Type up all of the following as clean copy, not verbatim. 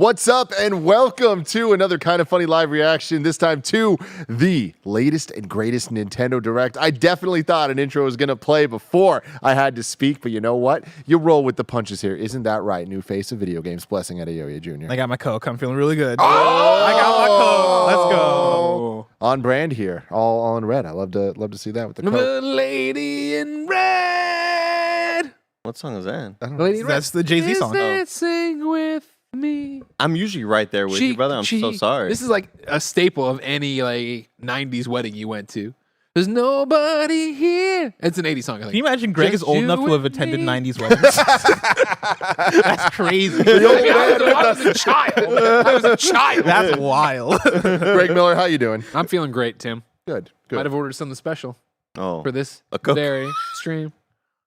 What's up, and welcome to another Kind of Funny live reaction, this time to the latest and greatest Nintendo Direct. I definitely thought an intro was going to play before I had to speak, but you know what? You roll with the punches here. Isn't that right? New face of video games, Blessing Adeoye Jr. I got my Coke. I'm feeling really good. Oh! I got my Coke. Let's go. On brand here, all in red. I love to see that with the Coke. The lady in red. What song is that? I don't know. That's the Jay-Z song. Sing with me. I'm usually right there with you, brother. I'm so sorry. This is like a staple of any like 90s wedding you went to. There's nobody here. It's an 80s song. Can you imagine Greg is Just old you enough to have and attended me. 90s weddings? That's crazy. I was a child. I was a child. That's wild. Greg Miller, how you doing? I'm feeling great, Tim. Good. Might have ordered something special for this a Coke. very stream.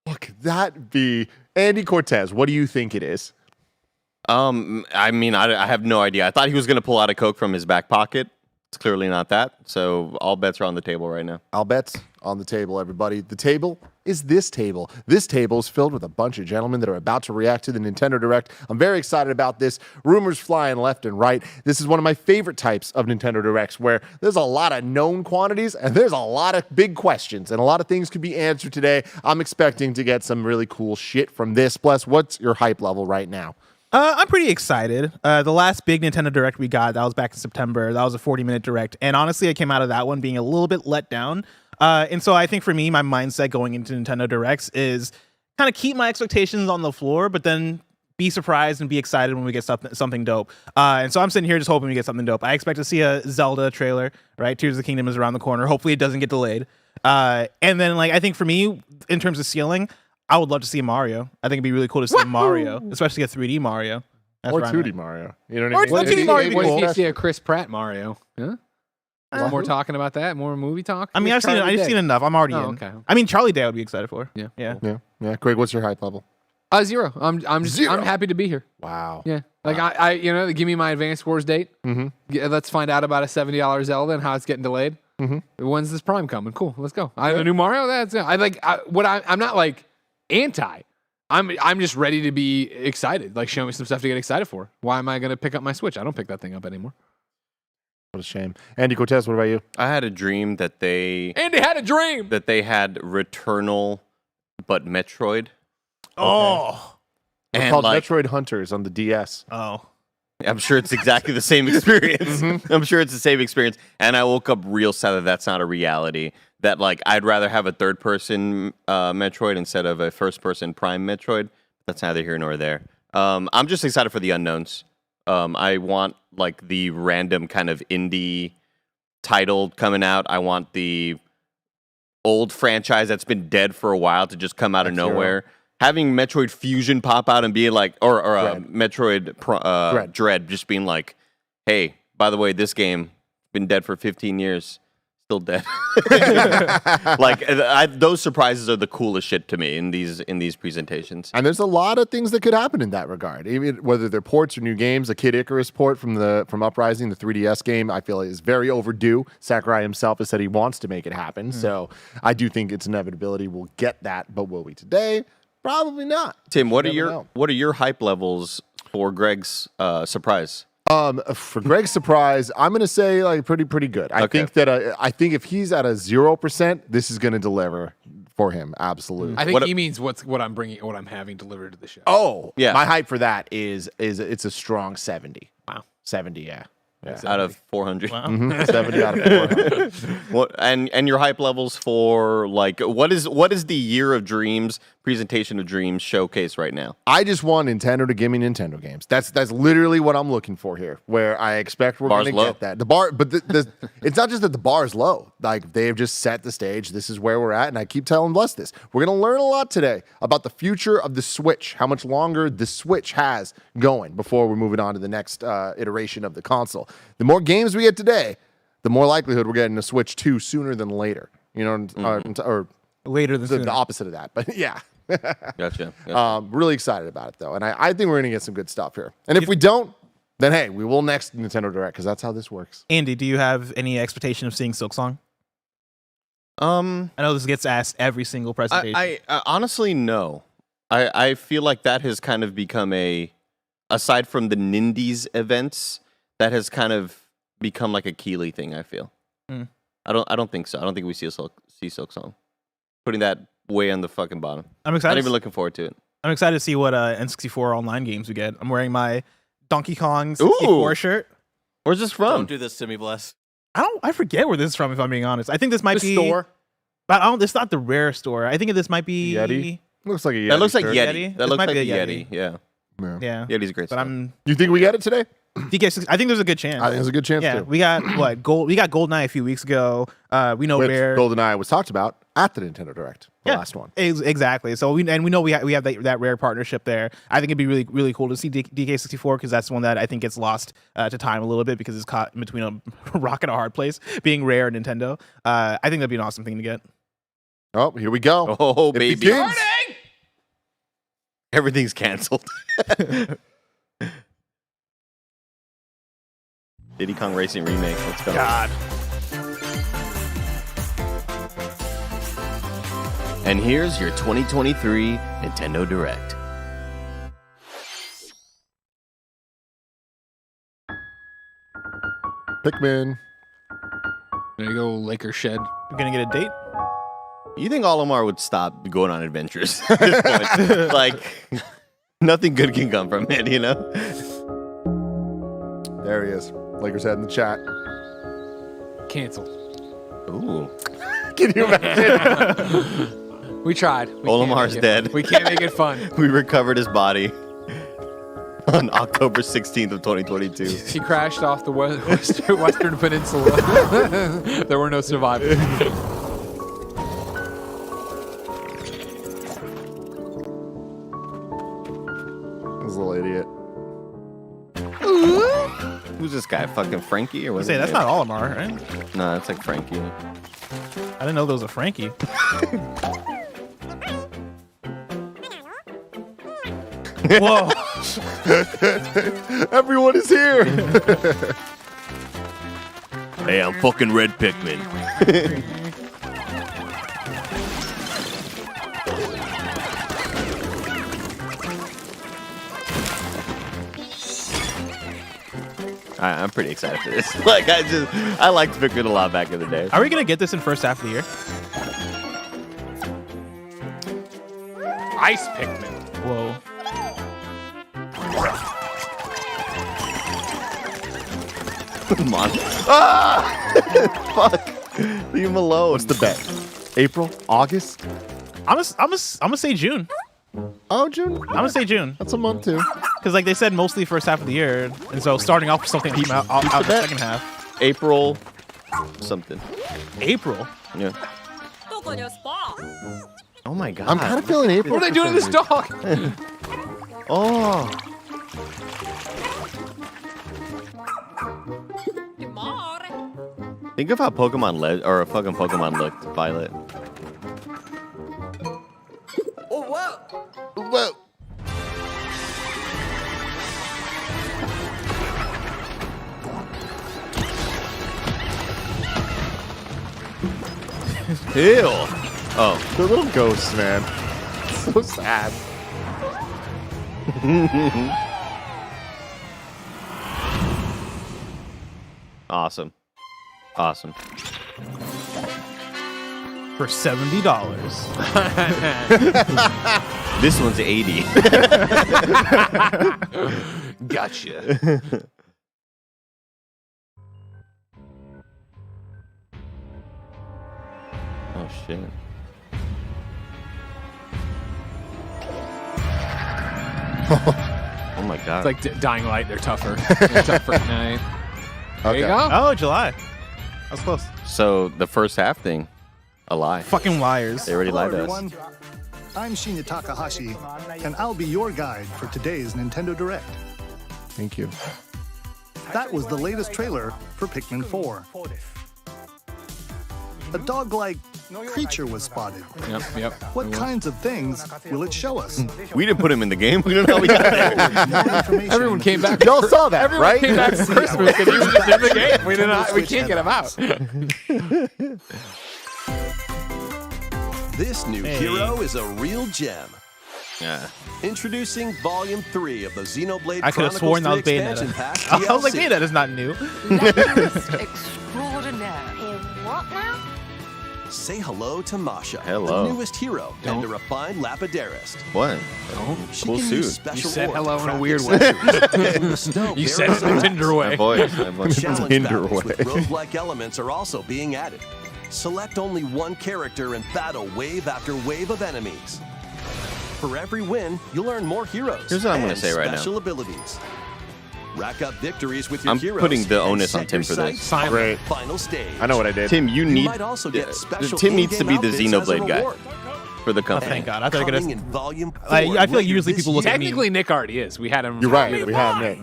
What could that be? Andy Cortez, what do you think it is? I mean, I have no idea. I thought he was going to pull out a Coke from his back pocket. It's clearly not that. So all bets are on the table right now. All bets on the table, everybody. The table is this table. This table is filled with a bunch of gentlemen that are about to react to the Nintendo Direct. I'm very excited about this. Rumors flying left and right. This is one of my favorite types of Nintendo Directs where there's a lot of known quantities and there's a lot of big questions and a lot of things could be answered today. I'm expecting to get some really cool shit from this. Bless, what's your hype level right now? I'm pretty excited. The last big Nintendo Direct we got, that was back in September. That was a 40-minute Direct. And honestly, I came out of that one being a little bit let down. And so I think for me, my mindset going into Nintendo Directs is kind of keep my expectations on the floor, but then be surprised and be excited when we get something dope. And so I'm sitting here just hoping we get something dope. I expect to see a Zelda trailer, right? Tears of the Kingdom is around the corner. Hopefully it doesn't get delayed. And then like I think for me, in terms of ceiling, I would love to see Mario. I think it'd be really cool to see Mario, especially a 3D Mario. That's Or where I'm 2D at. Mario. You know Or what I mean? 2D Mario would be What cool. if you see a Chris Pratt Mario? Huh? More talking about that? More movie talk? I mean, I've seen enough. I'm already in. Okay. I mean, Charlie Day I would be excited for. Yeah. Yeah. Yeah. Greg, what's your hype level? 0. I'm Zero. happy to be here. Wow. Yeah. Like I you know, give me my Advance Wars date. Mm-hmm. Let's find out about a $70 Zelda and how it's getting delayed. When's this Prime coming? Cool. Let's go. The new Mario. I'm not like anti. I'm just ready to be excited. Like, show me some stuff to get excited for. Why am I going to pick up my Switch? I don't pick that thing up anymore. What a shame. Andy Cortez, what about you? I had a dream that they had a dream. had Returnal, but Metroid. Oh. It's And called like, Metroid Hunters on the DS. Oh. I'm sure it's exactly the same experience. I'm sure it's the same experience. And I woke up real sad that that's not a reality. That like I'd rather have a third-person Metroid instead of a first-person Prime Metroid. That's neither here nor there. I'm just excited for the unknowns. I want like the random kind of indie title coming out. I want the old franchise that's been dead for a while to just come out of nowhere. Having Metroid Fusion pop out and be like, or Metroid Dread just being like, hey, by the way, this game been dead for 15 years. Still dead. Like those surprises are the coolest shit to me in these presentations. And there's a lot of things that could happen in that regard. Even whether they're ports or new games, the Kid Icarus port from Uprising, the 3DS game, I feel is very overdue. Sakurai himself has said he wants to make it happen. So I do think it's inevitability we'll get that, but will we today? Probably not. Tim, what are Never your hype levels for Greg's surprise? For Greg's surprise, I'm gonna say like pretty good. I think that I think if he's at a 0%, this is gonna deliver for him. Absolutely. I think he means what I'm having delivered to the show. Oh yeah. My hype for that is it's a strong 70. Wow. 70, yeah. Out of 400. Wow. 70 out of 400. What and your hype levels for like what is the Year of Dreams presentation of Dreams showcase right now? I just want Nintendo to give me Nintendo games. That's literally what I'm looking for here. Where I expect we're going to get that. The bar, but it's not just that the bar is low. Like they've just set the stage. This is where we're at, and I keep telling Bless this. We're going to learn a lot today about the future of the Switch. How much longer the Switch has going before we're moving on to the next iteration of the console. The more games we get today, the more likelihood we're getting a Switch 2 sooner than later. You know, or Later than the opposite of that. But yeah. Gotcha. Really excited about it, though. And I think we're going to get some good stuff here. And if we don't, then hey, we will next Nintendo Direct, because that's how this works. Andy, do you have any expectation of seeing Silksong? I know this gets asked every single presentation. I honestly no. I feel like that has kind of become a aside from the Nindies events, that has kind of become like a Keeley thing, I feel. I don't think so. I don't think we see Silk Song. Putting that way on the fucking bottom. I'm excited. Not even looking forward to it. I'm excited to see what N64 online games we get. I'm wearing my Donkey Kong 64 shirt. Where's this from? Don't do this to me, Bless. I forget where this is from, if I'm being honest. I think this might be store. But it's not the Rare store. I think this might be Yeti? Looks like a Yeti. That looks like shirt. Yeti. That This looks might like be a a Yeti. Yeah. Yeah. Yeti's a great But stuff. You think we get it today? I think there's a good chance. I think there's a good chance Yeah, too. we got We got GoldenEye a few weeks ago. We know Which Rare. GoldenEye was talked about at the Nintendo Direct, the last one. Exactly. So we know we have that Rare partnership there. I think it'd be really, really cool to see DK64 because that's one that I think gets lost to time a little bit because it's caught in between a rock and a hard place, being Rare and Nintendo. I think that'd be an awesome thing to get. Oh, here we go. Oh, It baby. begins. Everything's canceled. Diddy Kong Racing Remake. Let's go. God. And here's your 2023 Nintendo Direct. Pikmin. There you go, Laker Shed. We're gonna get a date. You think Olimar would stop going on adventures at this point? Like, nothing good can come from it, you know? There he is. Lakers head in the chat. Canceled. Ooh. Can you imagine? We tried. We can't Olimar's make it dead. fun. We can't make it fun. We recovered his body on October 16th of 2022. He crashed off the Western Peninsula. There were no survivors. This little idiot. Who's this guy? Fucking Frankie or what? Say that's not Olimar, right? No, that's like Frankie. I didn't know there was a Frankie. Whoa. Everyone is here. Hey, I'm fucking Red Pikmin. I'm pretty excited for this. Like, I liked Pikmin a lot back in the day. Are we gonna get this in first half of the year? Ice Pikmin. Whoa. Come on. Ah! Fuck. Leave him alone. What's the bet? April? August? I'm gonna say June. Oh, June? I'm gonna say June. That's a month too. Because like they said, mostly first half of the year, and so starting off with something that came out the second half. April something. April. Yeah. Oh my god. I'm kind of feeling April. What are they doing to this dog? Oh. Think of how Pokemon or a fucking Pokemon looked, Violet. Oh, wow. Whoa. Ew. Oh. The little ghosts, man. So sad. Awesome. Awesome. For $70. This one's 80. Gotcha. Oh shit. Oh my god. It's like Dying Light. They're tougher. They're tougher at night. There you Okay. go. Oh, July. That's close. So the first half thing, a lie. Fucking liars. They already Hello, lied to us. everyone. I'm Shinya Takahashi, and I'll be your guide for today's Nintendo Direct. Thank you. That was the latest trailer for Pikmin 4. A dog-like creature was spotted. Yep. What kinds of things will it show us? We didn't put him in the game. We don't know how we got there. More information. Everyone came back. Y'all saw that, Everyone right? came back for Christmas because he was just in the game. We can't get him out. This new hero is a real gem. Yeah. Introducing Volume 3 of the Xenoblade I could have Chronicles sworn that 3 was expansion Bayonetta. pack I was like, DLC. Bayonetta is not new. Labyrinth extraordinaire. What now? Say hello to Masha, Hello. the newest hero, and a refined lapidarist. What? She Cool can suit. use special You said ore hello to in a craft weird way. accessories. You said it in a Tinder My way. voice. Challenge Hinder battles with way. roguelike elements are also being added. Select only one character and battle wave after wave of enemies. For every win, you'll earn more heroes. Here's what I'm gonna and say right now. special abilities. Rack up victories with your I'm heroes. putting the and onus set on Tim your for this. sights on Great. the final stage. I know what I did. Tim, you You need. might also get special Tim needs to be in-game the outfits as a Xenoblade guy reward. for the Oh, company. thank God. I thought you were Coming going in Volume 4 I feel like later usually this people look year. at me. Technically, Nick already is. We had him. You're right. We have Nick.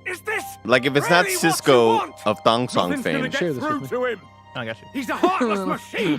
Is this Like if it's not really what you Cisco want? of Thong Song Nothing's gonna fame, get Share this through with to him. I got you. He's a heartless machine.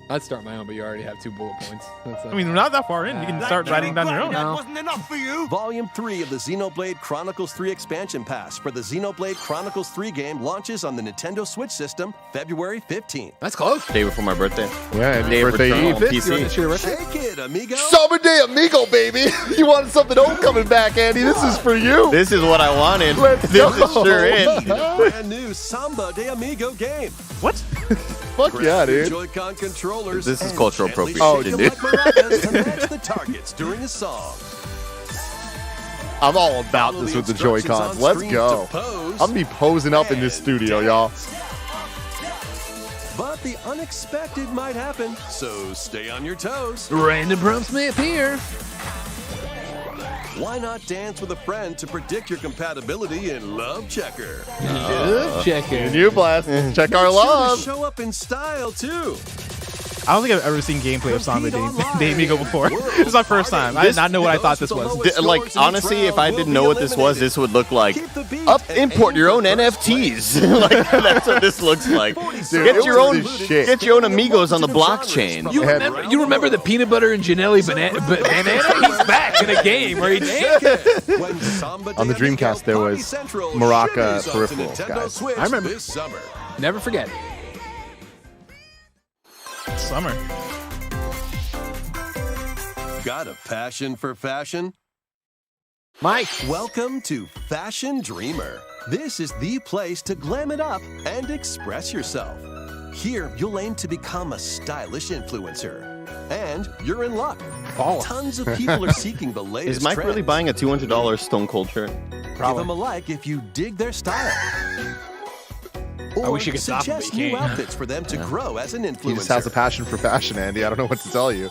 I'd start my own, but you already have 2 bullet points. I mean, we're not that far in. You can start writing down your own. That wasn't enough for you. Volume 3 of the Xenoblade Chronicles 3 expansion pass for the Xenoblade Chronicles 3 game launches on the Nintendo Switch system February 15th. That's close. day before my birthday. Yeah, and Day of birthday return Eve. on You PC. want to share your birthday? Take it, amigo. Summer Day Amigo, baby. You wanted something old coming back, Andy. This is for you. This is what I wanted. Let's This go. is sure is. Need a brand new Samba de Amigo game. What? Fuck yeah, Grab your dude. Joy-Con controllers. This is and cultural gently appropriation, shake dude. them like maracas to match the targets during a song. I'm all about Follow this the with the instructions Joy-Cons. on Let's screen go. to pose I'm gonna be posing up in this and studio, y'all. But the unexpected might happen, so stay on your toes. Random prompts may appear. Why not dance with a friend to predict your compatibility in Love Checker? Check it. New blast. Check our Sure to love. show up in style too. I don't think I've ever seen gameplay of Samba Compete online. de Amigo before. This is my first time. I did not know what I thought this was. Like honestly, if I didn't know what this was, this would look like Keep the beat up and import aim your for own first NFTs. Like that's what this looks like. Dude, Get it your was own this shit. get your own amigos on the blockchain. You Had- remember, you remember the peanut butter and Janelli banana? He's back in a game where he danced. On the Dreamcast, there was Maraca peripherals, guys. I remember. this summer. Never forget. Summer. Got a passion for fashion? Mike. Welcome to Fashion Dreamer. This is the place to glam it up and express yourself. Here, you'll aim to become a stylish influencer. And you're in luck. Tons of people are seeking the latest Is Mike trends. really buying a $200 Stone Cold shirt? Give them a like if you dig their style. Or I wish you could stop him, but suggest you new can't. outfits for them to grow as an influencer. He just has a passion for fashion, Andy. I don't know what to tell you.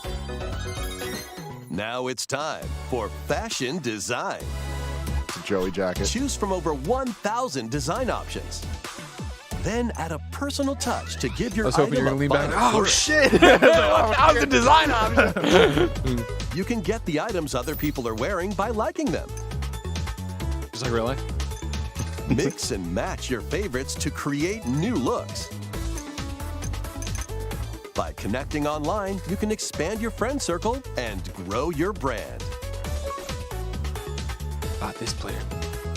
Now it's time for fashion design. It's a Joey jacket. Choose from over 1,000 design options. Then add a personal touch to give your I was hoping you item were a going to lean back. final Oh, look. shit. How's the design option? You can get the items other people are wearing by liking them. Just like real life. Mix and match your favorites to create new looks. By connecting online, you can expand your friend circle and grow your brand. This player.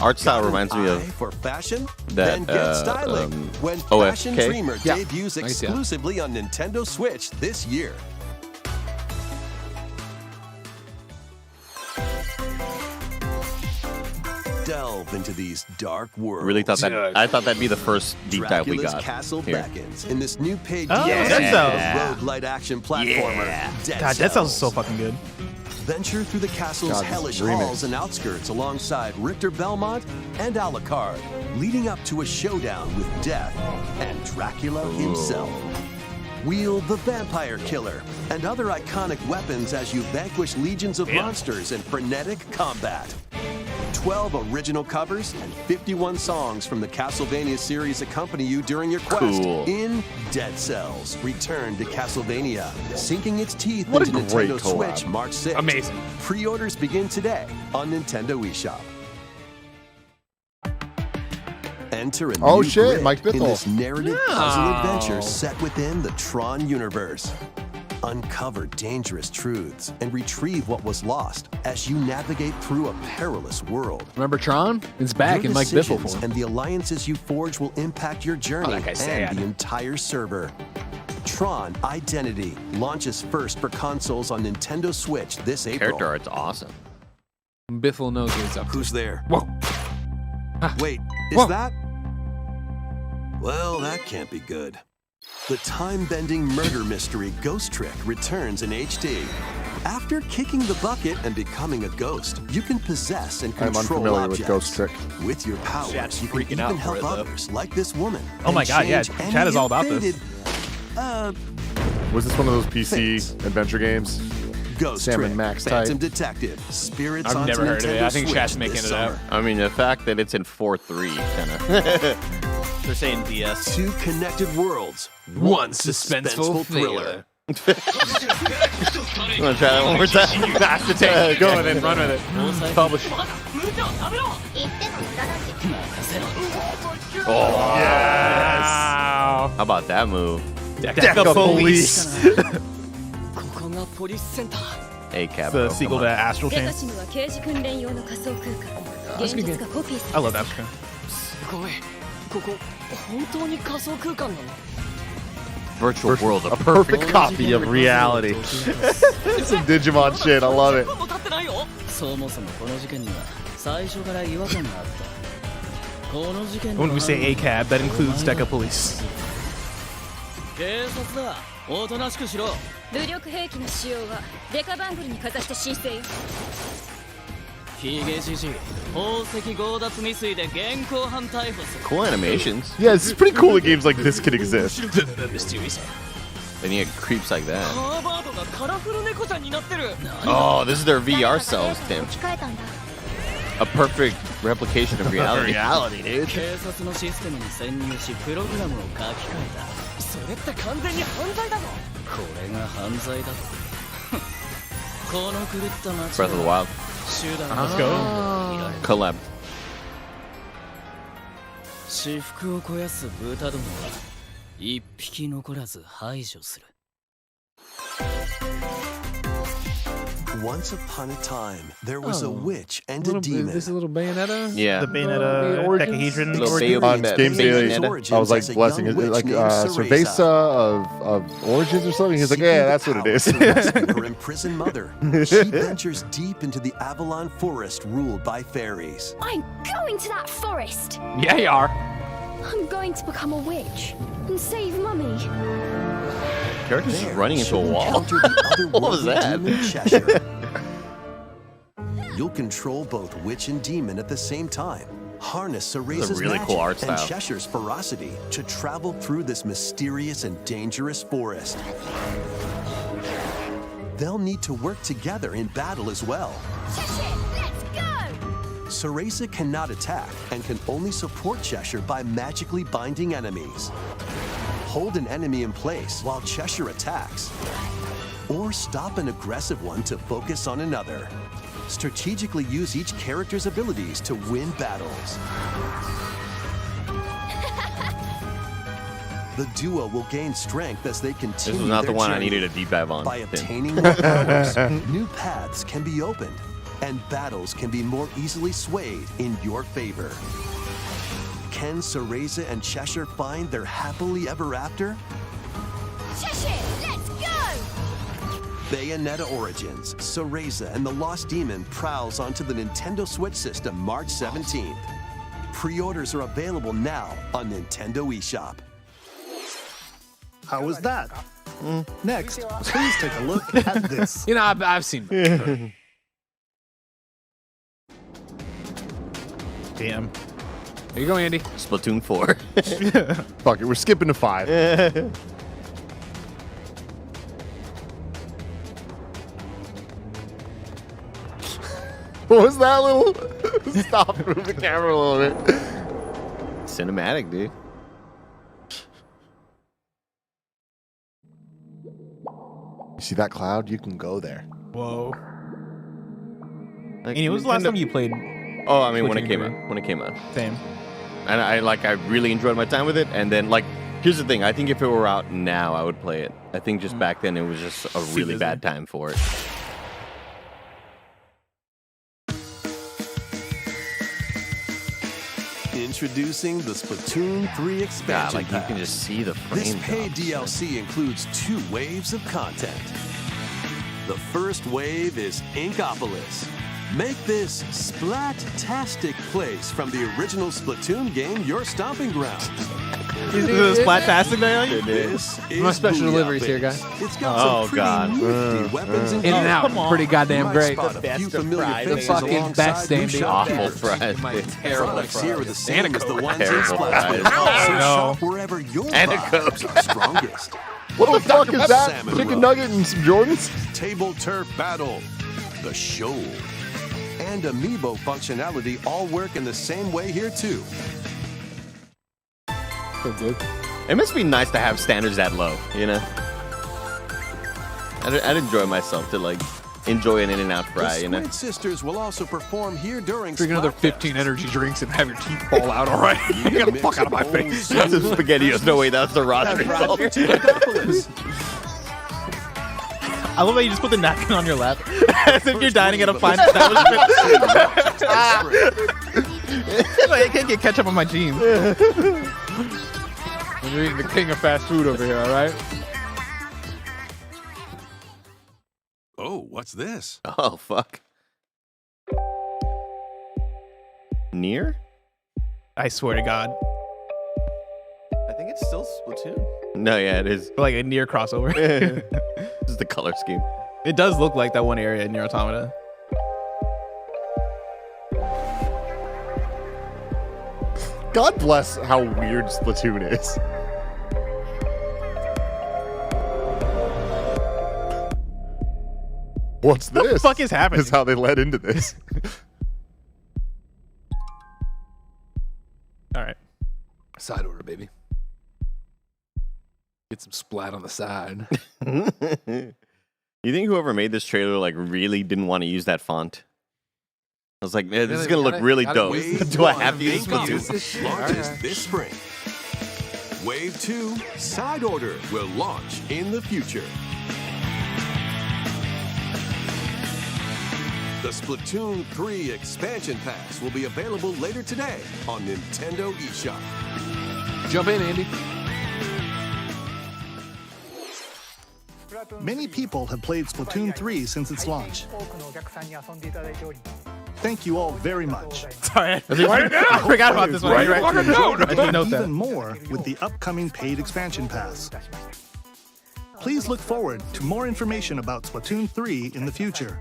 Art style reminds me Eye of for fashion? that, Then get styling when OFK. Fashion Dreamer Yeah, debuts I can see that. exclusively on Nintendo Switch this year. Delve into these dark worlds. really thought that I thought that'd be the first deep dive we Dracula's got Castle here. beckons in this new paid Oh, DLC Dead Cells. roguelite action platformer. Dead God, that sounds so fucking good. Venture through the castle's God, this hellish remix. halls and outskirts alongside Richter Belmont and Alucard, leading up to a showdown with Death and Dracula himself. Wield the Vampire Killer and other iconic weapons as you vanquish legions of monsters in frenetic combat. 12 original covers and 51 songs from the Castlevania series accompany you during your quest Cool. in Dead Cells. Return to Castlevania, sinking its teeth What a into great Nintendo collab. Switch March 6th. Amazing. Pre-orders begin today on Nintendo eShop. Enter a Oh, new shit, grid Mike in Bithell. this narrative puzzle adventure set within the Tron universe. Uncover dangerous truths and retrieve what was lost as you navigate through a perilous world. Remember Tron? It's back Your in Mike Biffle decisions form. and the alliances you forge will impact your journey that guy's and sad. the entire server. Tron Identity launches first for consoles on Nintendo Switch this April. Character art's awesome. Biffle knows what he's up to. Who's there? Whoa. Wait, is Whoa. that? Well, that can't be good. The time-bending murder mystery Ghost Trick returns in HD. After kicking the bucket and becoming a ghost, you can possess and I'm control unfamiliar objects. with Ghost Trick. With your powers, Chat's you can freaking even out for help it, though. others, like this woman. Oh my and God, yeah, change chat any is all about this. ill-fated, Was this one of those PC Thanks. adventure games? Ghost Sam and Trick, Max Phantom type. Detective, Spirits I've onto never heard of it. Nintendo I think Switch Chat's making this it up. summer. I mean, the fact that it's in 4.3 kind of. They're saying DS. 2 connected worlds, One suspenseful thriller. You want to try that one more time? That's the take. Go with it. Run with it. Publish. Wow. How about that move? Deca Police. Hey, Cap. The sequel to Astral Chain. That's good game. I love Astral Chain. Virtual world of Perfect copy of reality. It's some Digimon shit. I love it. When we say ACAB, that includes Deca Police. 武力兵器の使用はデカバングルにかざして申請よ。cool animations. Yeah, it's pretty cool that games like this can exist. Then you get creeps like that. Oh, this is their VR selves, Tim. A perfect replication of reality. Reality, dude. Breath of the Wild. Let's go. Collab. 私腹を肥やす豚どもは一匹残らず排除する。 Once upon a time, there was a witch and a Is demon. this a little Bayonetta? Yeah. The Bayonetta Decahedron. Little origin. On Bayonetta. Games Daily, Bayonetta. I was like blessing it, like Cerveza of Origins or something. He's like, yeah, that's what it is. Her imprisoned mother. She ventures deep into the Avalon forest ruled by fairies. I'm going to that forest. Yeah, you are. I'm going to become a witch and save Mummy. Character's just There, running into a she'll wall. encounter the What was otherworldly that? demon Cheshire. You'll control both witch and demon at the same time. Harness Cereza's really cool magic art and style. Cheshire's ferocity to travel through this mysterious and dangerous forest. They'll need to work together in battle as well. Cheshire, let's go. Cereza cannot attack and can only support Cheshire by magically binding enemies. Hold an enemy in place while Cheshire attacks. Or stop an aggressive one to focus on another. Strategically use each character's abilities to win battles. The duo will gain strength as they continue This was not the their one I journey. needed a deep dive on. By Tim. obtaining more powers, new paths can be opened, and battles can be more easily swayed in your favor. Can Cereza and Cheshire find their happily ever after? Cheshire, let's go. Bayonetta Origins, Cereza and the Lost Demon prowls onto the Nintendo Switch system March 17th. Pre-orders are available now on Nintendo eShop. How was that? Next, please take a look at this. You know, I've seen. Damn. There you go, Andy. Splatoon 4. Fuck it, we're skipping to 5. What was that little? Stop, move the camera a little bit. Cinematic, dude. You see that cloud? You can go there. Whoa. Like, Andy, when was the last time you played? Oh, I mean, when it Splatoon came 3? out. When it came out. Same. And I really enjoyed my time with it. And then, like, here's the thing. I think if it were out now, I would play it. I think just back then, it was just a really bad time for it. Introducing the Splatoon 3 expansion like pack. you can just see the frame This paid drops. DLC includes 2 waves of content. The first wave is Inkopolis. Make this splat-tastic place from the original Splatoon game your stomping grounds. Is this Splat-tastic now? This is My special Booyah deliveries here, Base. guys. It's got some pretty nifty weapons and In and out, come on. pretty goddamn You might great. spot a few familiar fries. faces The fucking alongside best new standing. shop Awful leaders. fries. My terrible Products here are the fries. same as the ones in Terrible Splatoon. fries. So No. shop wherever your And a vibes Coke. are strongest. What the fuck is that? Salmon Chicken roll. nugget and some Jordans? Table Turf Battle, the show, and Amiibo functionality all work in the same way here too. So good. It must be nice to have standards that low, you know? I'd enjoy myself to like enjoy an In-N-Out fry, The you know? Squid Sisters will also perform here during Drink another Splatfest. 15 energy drinks and have your teeth fall out, all right? Get the fuck out of my face. That's a SpaghettiOs. No way, that's the Roger. Inkopolis. I love how you just put the napkin on your lap as if you're dining at a fine establishment. Like, I can't get ketchup on my jeans. When you're eating the king of fast food over here, all right? Oh, what's this? Oh, fuck. Near? I swear to God. I think it's still Splatoon. No, yeah, it is. Like a near crossover. This is the color scheme. It does look like that one area in Nier Automata. God bless how weird Splatoon is. What's this? What the fuck is happening? Is how they led into this. All right. Side order, baby. Get some splat on the side. You think whoever made this trailer like really didn't want to use that font? I was like, man, this is Really? gonna look really Gotta dope. Wave Do I 1 have to use Inkopolis Splatoon? launches Alright. this spring. Wave 2, Side Order, will launch in the future. The Splatoon 3 expansion pass will be available later today on Nintendo eShop. Jump in, Andy. Many people have played Splatoon 3 since its launch. Thank you all very much. Sorry. I forgot about this one. Right. You're right. I didn't note Even that. more with the upcoming paid expansion pass. Please look forward to more information about Splatoon 3 in the future.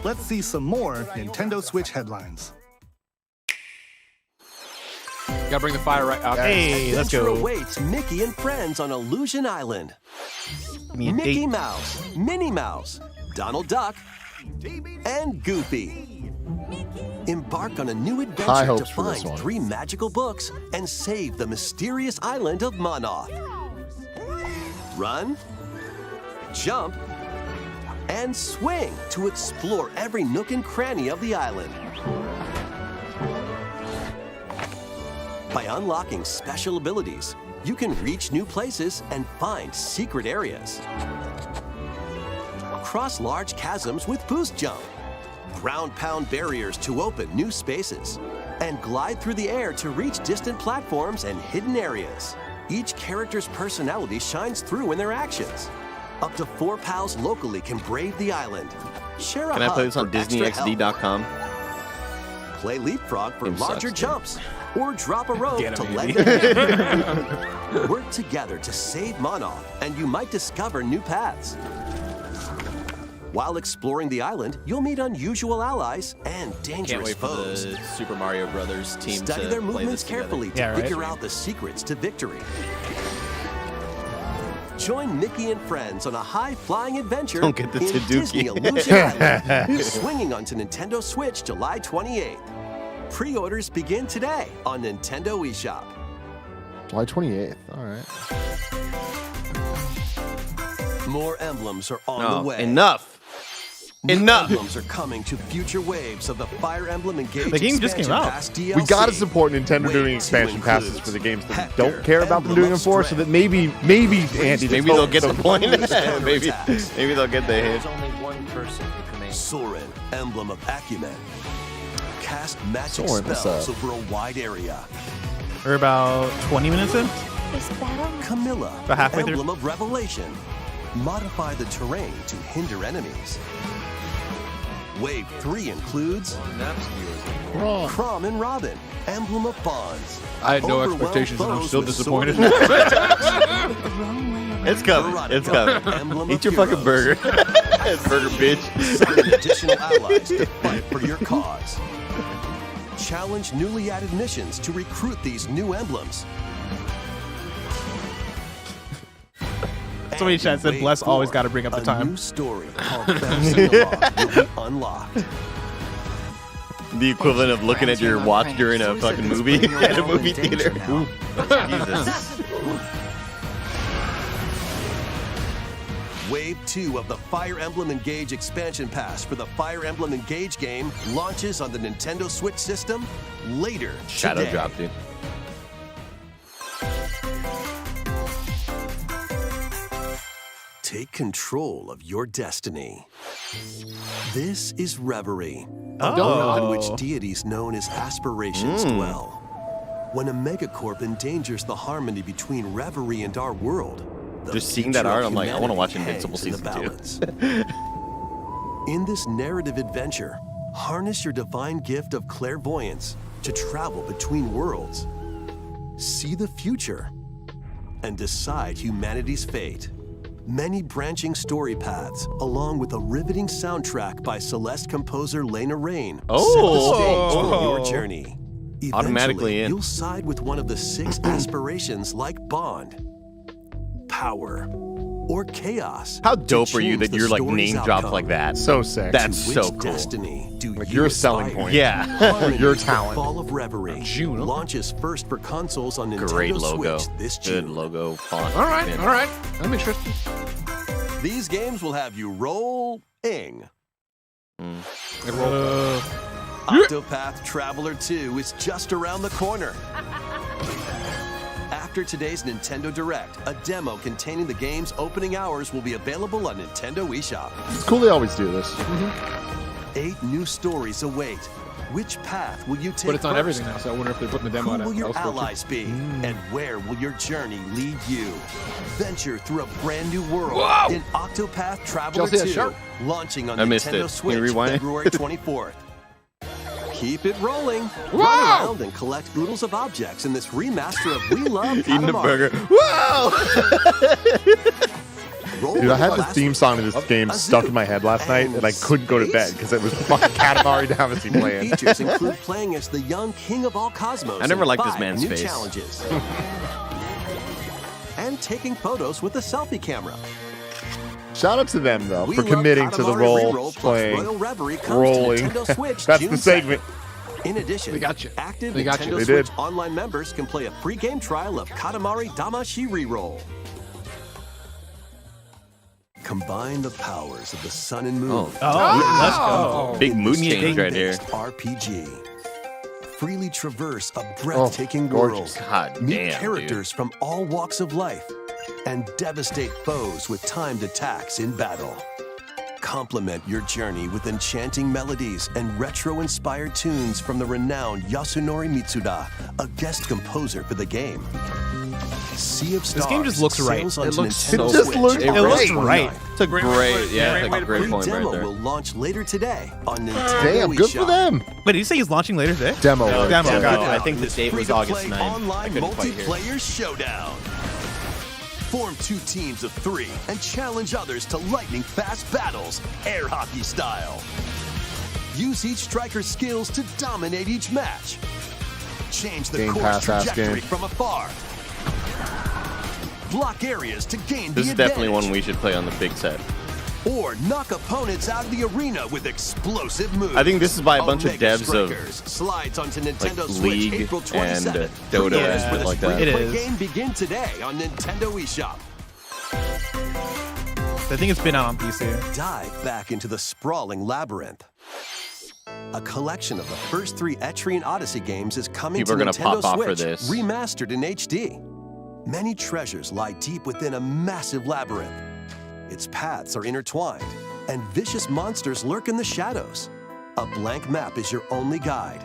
Let's see some more Nintendo Switch headlines. Gotta bring the fire right out. Hey, let's Adventure go. awaits Mickey and friends on Illusion Island. Me and Mickey date. Mouse, Minnie Mouse, Donald Duck, and Goofy. Embark on a new High adventure to hopes for this find one. 3 magical books and save the mysterious island of Monoth. Run, jump, and swing to explore every nook and cranny of the island. By unlocking special abilities, you can reach new places and find secret areas. Cross large chasms with boost jump. Ground pound barriers to open new spaces. And glide through the air to reach distant platforms and hidden areas. Each character's personality shines through in their actions. Up to 4 pals locally can brave the island. Share a Can I hug play this on for extra help. DisneyXD.com? Play leapfrog for Game larger sucks, jumps, or drop a rope Get to him, let Andy. it in. Work together to save Monoth, and you might discover new paths. While exploring the island, you'll meet unusual allies and Can't dangerous wait for foes. the Super Mario Brothers team Study to their play movements this together. carefully to Yeah, right. figure out the secrets to victory. Join Mickey and friends on a high-flying adventure Don't get the in Taduki. Disney Illusion Island, swinging onto Nintendo Switch July 28th. Pre-orders begin today on Nintendo eShop. July 28th. All right. More emblems are on the Oh, way. enough. New Enough. emblems are coming to future waves of the Fire Emblem Engage The game just came expansion out. pass DLC. We gotta support Nintendo Wait doing to expansion passes include for the games that we Hector, don't care about them Emblem doing them of for, so Strength. that maybe Andy, Maybe they'll get the point. maybe counterattacks. they'll get the hit. There's only one person who can make Soren, Emblem of Acumen. cast magic Soren, what's spells up? over a wide area. We're about 20 minutes in. Camilla, About halfway through. Emblem of Revelation. Modify the terrain to hinder enemies. Wave 3 includes Crom and Robin, Emblem of Bonds. I had no Overwhelm expectations and I'm foes still with disappointed. It's coming. It's coming. Emblem Eat of your fucking Heroes. burger. Burger, bitch. Summon additional allies to fight for your cause. Challenge newly added missions to recruit these new emblems. Somebody in chat said, Wave Bless always 4, got to bring up the a time. new story called Bouncing Along will be unlocked. The equivalent of looking at your watch during a fucking movie at a movie theater. Ooh. Jesus. Wave 2 of the Fire Emblem Engage expansion pass for the Fire Emblem Engage game launches on the Nintendo Switch system later Shadow today. drop, dude. Take control of your destiny. This is Reverie, Oh. in which deities known as aspirations dwell. When a megacorp endangers the harmony between Reverie and our world, the Just seeing future that art, of I'm like, I wanna watch humanity Invincible hangs in the Season 2. balance. In this narrative adventure, harness your divine gift of clairvoyance to travel between worlds, see the future, and decide humanity's fate. Many branching story paths, along with a riveting soundtrack by Celeste composer Lena Raine, set the stage for your journey. Automatically Eventually, in. you'll side with one of the 6 aspirations like Bond, Power, or Chaos. How to dope are you change that the you're like story's name dropped outcome. like that? So sick. That's To so which cool. destiny do Like you your selling aspire? point. Yeah. Harmony, Your the talent. Fall of Reverie June, okay. launches first for consoles on Nintendo Great logo. Switch this June. Good logo font. All right, Man. all right. I'm interested. These games will have you rolling. Octopath Traveler 2 is just around the corner. After today's Nintendo Direct, a demo containing the game's opening hours will be available on Nintendo eShop. It's cool they always do this. 8 new stories await. Which path will you take But it's on first? everything now, so I wonder if they're putting the demo Who out will your elsewhere, too. allies be? And where will your journey lead you? Venture through a brand new world Whoa! in Octopath Traveler Did y'all see that 2, shark? launching on I missed Nintendo it. Can you Switch rewind it? February 24th. Keep it rolling. Whoa! Run around and collect oodles of objects in this remaster of We Love Eating a Katamari. burger. Whoa! Roll Dude, I with had the classic theme song to this game a stuck zoo in my head last night, and I and couldn't go to bed because it was fucking Katamari Damacy playing. Features include playing as the young king of all cosmos. I never in liked this 5 man's new face. challenges. And taking photos with a selfie camera. Shout out to them though We for Love committing to the Katamari role Reroll plus playing, Royal Reverie comes to rolling. Nintendo Switch That's June the segment. 2nd. In addition, They got you. active They got you. Nintendo They Switch did. Online members can play a free game trial of Katamari Damacy Reroll. Combine the powers of the sun and moon. Let's go. Big mood change right here. RPG. Freely traverse a breathtaking gorgeous. world. God Meet damn, characters from all walks of life and devastate foes with timed attacks in battle. Complement your journey with enchanting melodies and retro-inspired tunes from the renowned Yasunori Mitsuda, a guest composer for the game. Sea of Stars. This game just looks right. sails onto It looks Nintendo so just Switch looks April great. It looks right. 29th. It's a great, yeah, great it's way a to great Free point demo right there. will launch later today on Nintendo Damn, good for eShop. them. Wait, did you say he's launching later today? Demo. Demo, Check it gotcha. out. I think the date was August Free-to-play 9th. I online couldn't quite hear. multiplayer showdown. Form 2 teams of 3 and challenge others to lightning-fast battles, air hockey style. Use each striker's skills to dominate each match. Change the Game course Pass ass trajectory game. from afar. Block areas to gain This the is definitely advantage. one we should play on the big set. Or knock opponents out of the arena with explosive moves. I think this is by a bunch of Omega devs of, Strikers slides onto like Nintendo Switch League April and 27th. Dota Pre-orders and for shit this like that. It free-to-play is. game begin today on Nintendo eShop. I think it's been out on PC. Dive back into the sprawling labyrinth. A collection of the first 3 Etrian Odyssey games is coming People to are gonna Nintendo pop off for Switch, this. remastered in HD. Many treasures lie deep within a massive labyrinth. Its paths are intertwined, and vicious monsters lurk in the shadows. A blank map is your only guide.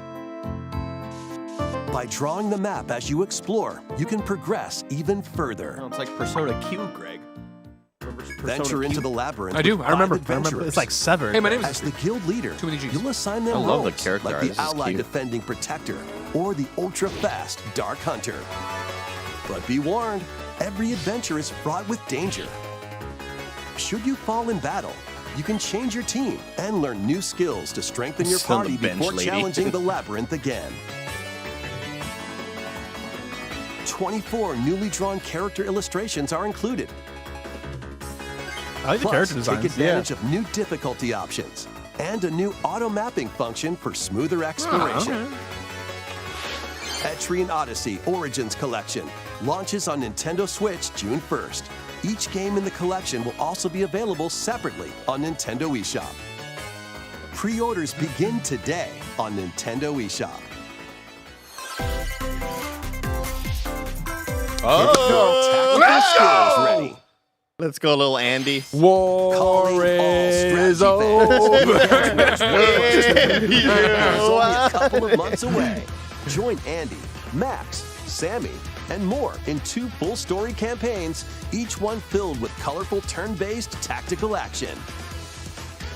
By drawing the map as you explore, you can progress even further. Oh, it's like Persona Q, Greg. Venture into the labyrinth. I do. with I remember. five adventurers. It's like Severed. Hey, my name is As the guild leader, Too many Gs. you'll assign them I love the roles, character like art. the This is ally cute. defending protector or the ultra-fast Dark Hunter. But be warned, every adventure is fraught with danger. Should you fall in battle, you can change your team and learn new skills to strengthen your Still on the party bench, before lady. challenging the labyrinth again. 24 newly drawn character illustrations are included. I like the Plus, character take designs. advantage of new difficulty options and a new auto-mapping function for smoother exploration. Etrian Odyssey Origins Collection launches on Nintendo Switch June 1st. Each game in the collection will also be available separately on Nintendo eShop. Pre-orders begin today on Nintendo eShop. Tactical skills ready. Let's go, little Andy. War Calling all is strategy over. fans. It's only a couple of months away. Join Andy, Max, Sammy, and more in 2 full story campaigns, each one filled with colorful turn-based tactical action.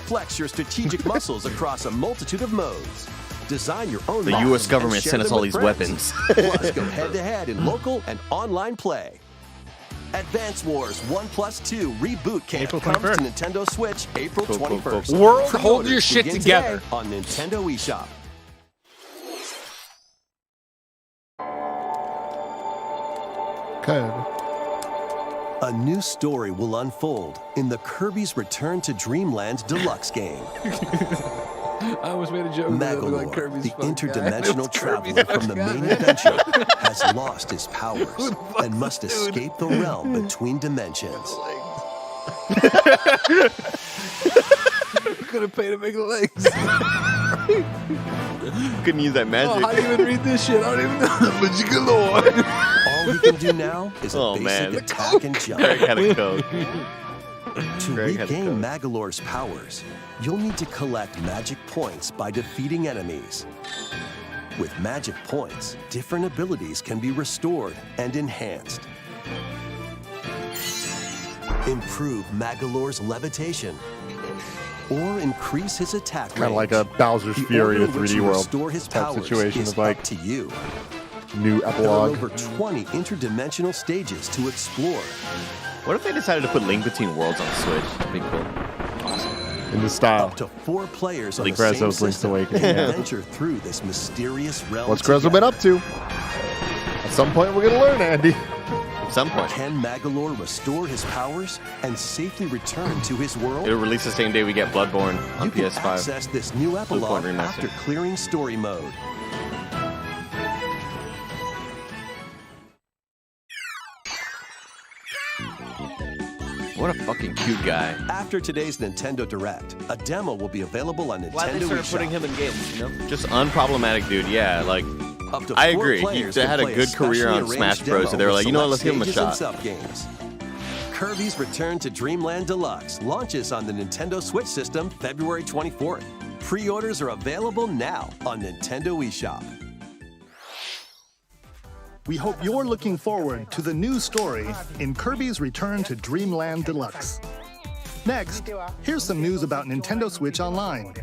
Flex your strategic muscles across a multitude of modes. Design your own The map U.S. and government share sent us them all with these friends. weapons. Plus, go head-to-head in local and online play. Advance Wars 1+2 Reboot Camp April comes to 21st. Nintendo Switch April Cool, cool, 21st. cool. World, hold Pre-orders your shit begin together. today on Nintendo eShop. Okay. A new story will unfold in the Kirby's Return to Dreamland Deluxe game. I almost made a joke. Magalore, the interdimensional traveler from the main adventure, has lost his powers and must escape the realm between dimensions. Could have paid to make the legs. Couldn't use that magic. How do you even read this shit? I don't even know. But you galore. All he can do now is a Oh, basic man. attack and jump. Greg had a code. To Greg had a regain code. Magalore's powers, you'll need to collect magic points by defeating enemies. With magic points, different abilities can be restored and enhanced. Improve Magalore's levitation, or increase his attack Kind of like range. a Bowser's The Fury order to in which 3D you World restore his type powers situation is of like up to you. new There are epilogue. over 20 interdimensional stages to explore. What if they decided to put Link Between Worlds on Switch? That'd be cool. In the style. Up to 4 players on Link the same Grezzo's Link's system Awakening. can Yeah. venture through this mysterious realm. What's Grezzo been up to? At some point, we're gonna learn, Andy. At some point. Can Magalore restore his powers and safely return to his world? It'll release the same day we get Bloodborne on You can PS5. access this new epilogue Remastered. after clearing story mode. What a fucking cute guy. After today's Nintendo Direct, a demo will be available on Why they Nintendo started eShop. putting him in games, you know? Just unproblematic dude, yeah. Like, Up to I 4 agree. He players had can a play good career specially on arranged Smash Bros, demo so they were with like, you know what, let's give him a select shot. stages and sub-games. Kirby's Return to Dreamland Deluxe launches on the Nintendo Switch system February 24th. Pre-orders are available now on Nintendo eShop. We hope you're looking forward to the new story in Kirby's Return to Dreamland Deluxe. Next, here's some news about Nintendo Switch Online.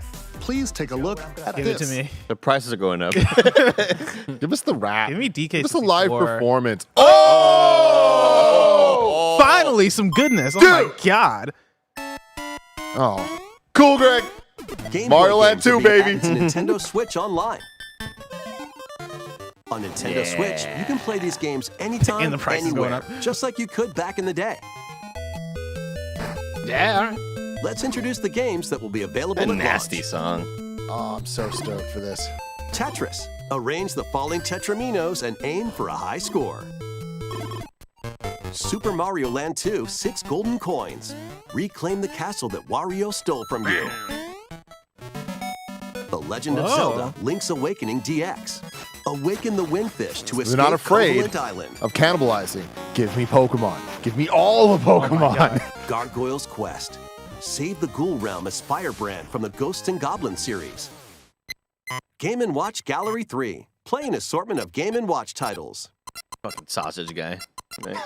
Please take a look at Give this. it to me. The prices are going up. Give us the rap. Give me DK. Give us a live 64. performance. Oh! Finally, some goodness. Oh my god. Oh, cool, Greg. Game Mario Boy Land games will 2, be baby. added to Nintendo Switch Online. On Nintendo Switch, you can play these games anytime, And the price is going anywhere, up. just like you could back in the day. Yeah, all right. Let's introduce the games that will be available A at nasty launch. song. Oh, I'm so stoked for this. Tetris. Arrange the falling Tetraminos and aim for a high score. Super Mario Land 2, 6 golden coins. Reclaim the castle that Wario stole from you. The Legend of Whoa. Zelda, Link's Awakening DX. Awaken the Windfish to They're escape not afraid Covalent Island. of cannibalizing. Give me Pokemon. Give me all the Pokemon. Gargoyle's Quest. Save the Ghoul Realm as Firebrand from the Ghosts and Goblins series. Game & Watch Gallery 3. Play an assortment of Game & Watch titles. Fucking sausage guy. Right.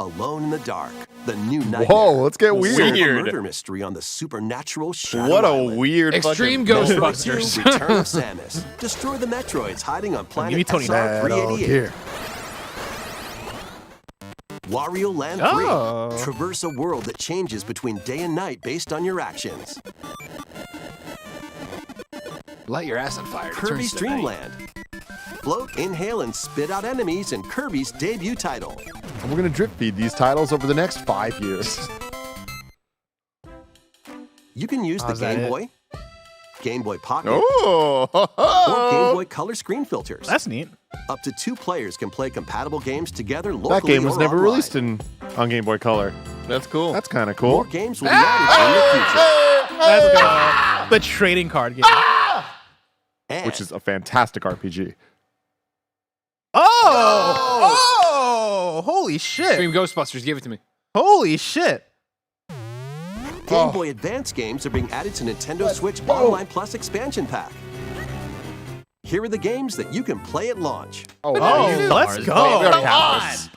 Alone in the Dark, the new nightmare. Whoa, let's get weird. Solve a murder mystery on the supernatural Shadow What a Island. weird Extreme fucking Ghostbusters. Return of Samus. Destroy the Metroids hiding on planet me Tony SR-388. Here. Wario Land 3. Oh. Traverse a world that changes between day and night based on your actions. Light your ass on fire. It Kirby's turns to night. Dreamland. Float, inhale, and spit out enemies in Kirby's debut title. And we're going to drip feed these titles over the next 5 years. You can use the How's that Game Boy, Game Boy Pocket, Oh. or Game Boy Color screen filters. That's neat. Up to 2 players can play compatible games together locally That game was or never online. released on Game Boy Color. That's cool. That's kind of More cool. games will be added in the future. That's the trading card game. And Which is a fantastic RPG. Oh! Holy shit. Extreme Ghostbusters. Give it to me. Holy shit. Game Boy Advance games are being added to Nintendo Switch Online Plus expansion pack. Here are the games that you can play at launch. Oh, let's go. We already have this.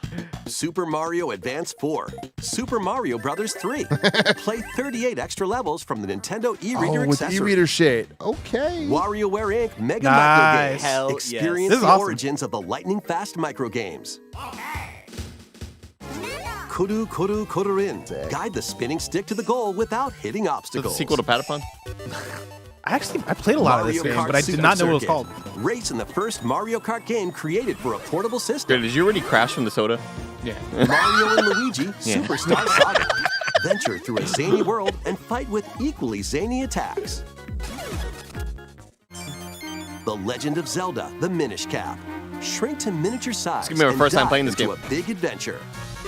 Super Mario Advance 4, Super Mario Brothers 3. Play 38 extra levels from the Nintendo e-reader Oh, with accessory. e-reader shit. Okay. WarioWare Inc. Mega Nice. Micro Games. Hell yes. Experience This is the awesome. origins of the lightning fast micro games. Kuru Kuru Kururin. Guide the spinning stick to the goal without hitting Is it the obstacles. sequel to Patapon? I played a lot of this Mario game, Kart but I did Super not know what it was Circuit. called. Race in the first Mario Kart game created for a portable system. Did you already crash from the soda? Yeah. Mario and Luigi Superstar Saga. Venture through a zany world and fight with equally zany attacks. The Legend of Zelda, the Minish Cap. Shrink to miniature size. gonna be my and first time dive playing this into game. a big adventure.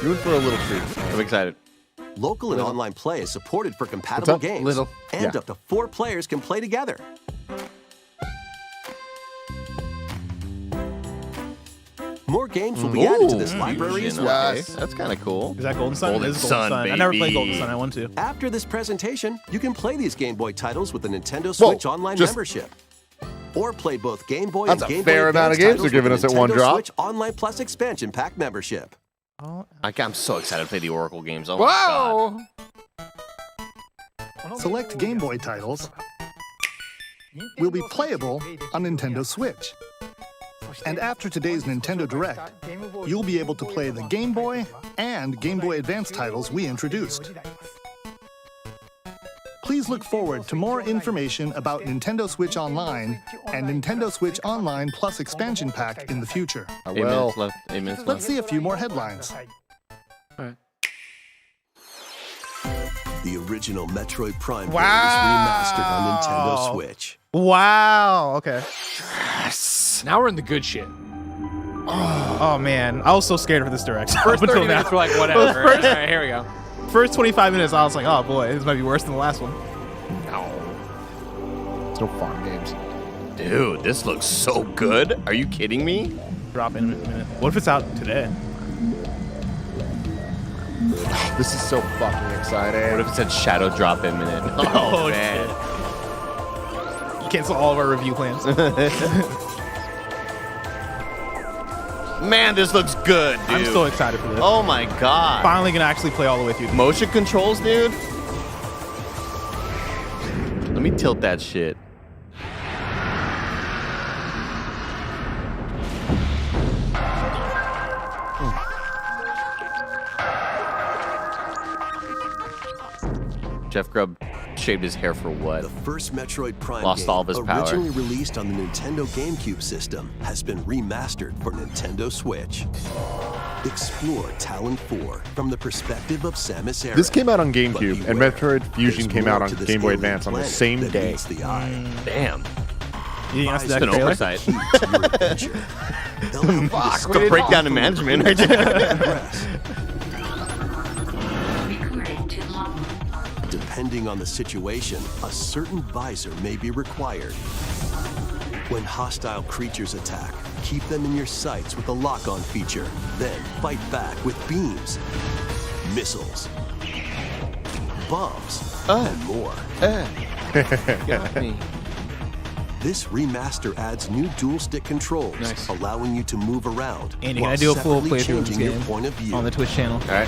You're in for a little treat. I'm excited. Local and online play is supported for compatible up? games. Little. And Yeah. up to 4 players can play together. More games will be added to this library as well. Yes. That's kind of cool. Is that Golden Sun? Golden It is Sun, I never played baby. Golden Sun. I want to. After this presentation, you can play these Game Boy titles with the Nintendo Whoa, Switch Online just- membership. Or play both Game Boy That's and a Game fair Boy amount Advance of games titles they're giving with the us at one Nintendo drop. Switch Online Plus expansion pack membership. I'm so excited to play the Oracle games. Oh my god. Whoa! Select Game Boy titles will be playable on Nintendo Switch. And after today's Nintendo Direct, you'll be able to play the Game Boy and Game Boy Advance titles we introduced. Please look forward to more information about Nintendo Switch Online and Nintendo Switch Online Plus expansion pack in the future. I 8 will. minutes left. 8 minutes Let's left. see a few more headlines. The original Metroid Prime Wow. games remastered on Nintendo Switch. Wow. Okay. Now we're in the good shit. Oh man, I was so scared for this direct. First Up 30 until minutes, now. we're like, whatever. All right, here we go. First 25 minutes, I was like, oh boy, this might be worse than the last one. It's no farm games. Dude, this looks so good. Are you kidding me? Drop in a minute. What if it's out today? This is so fucking What exciting. if it said shadow drop imminent? Oh, man. Cancel all of our review plans. Man, this looks good, dude. I'm so excited for this. Oh my god. Finally gonna actually play all the way through. Motion controls, dude. Let me tilt that shit. Jeff Grubb shaved his hair for what? The first Metroid Prime Lost game, all of his power. originally released on the Nintendo GameCube system, has been remastered for Nintendo Switch. Explore Talon 4 from the perspective of Samus Aran. This came out on But GameCube, and beware, Metroid Fusion there's came out more on to this Game Boy alien Advance on the planet same that day. meets the eye. Damn. You think that's Eyes that It's an trailer? oversight. key to your adventure. They'll help you It's the breakdown in management right there. progress. Depending on the situation, a certain visor may be required. When hostile creatures attack, keep them in your sights with the lock-on feature. Then fight back with beams, missiles, bombs, and more. Got me. This remaster adds new dual-stick controls, allowing you to move around. And you're while gonna do a full separately playthrough of this changing your game point of view. on the Twitch channel. All right.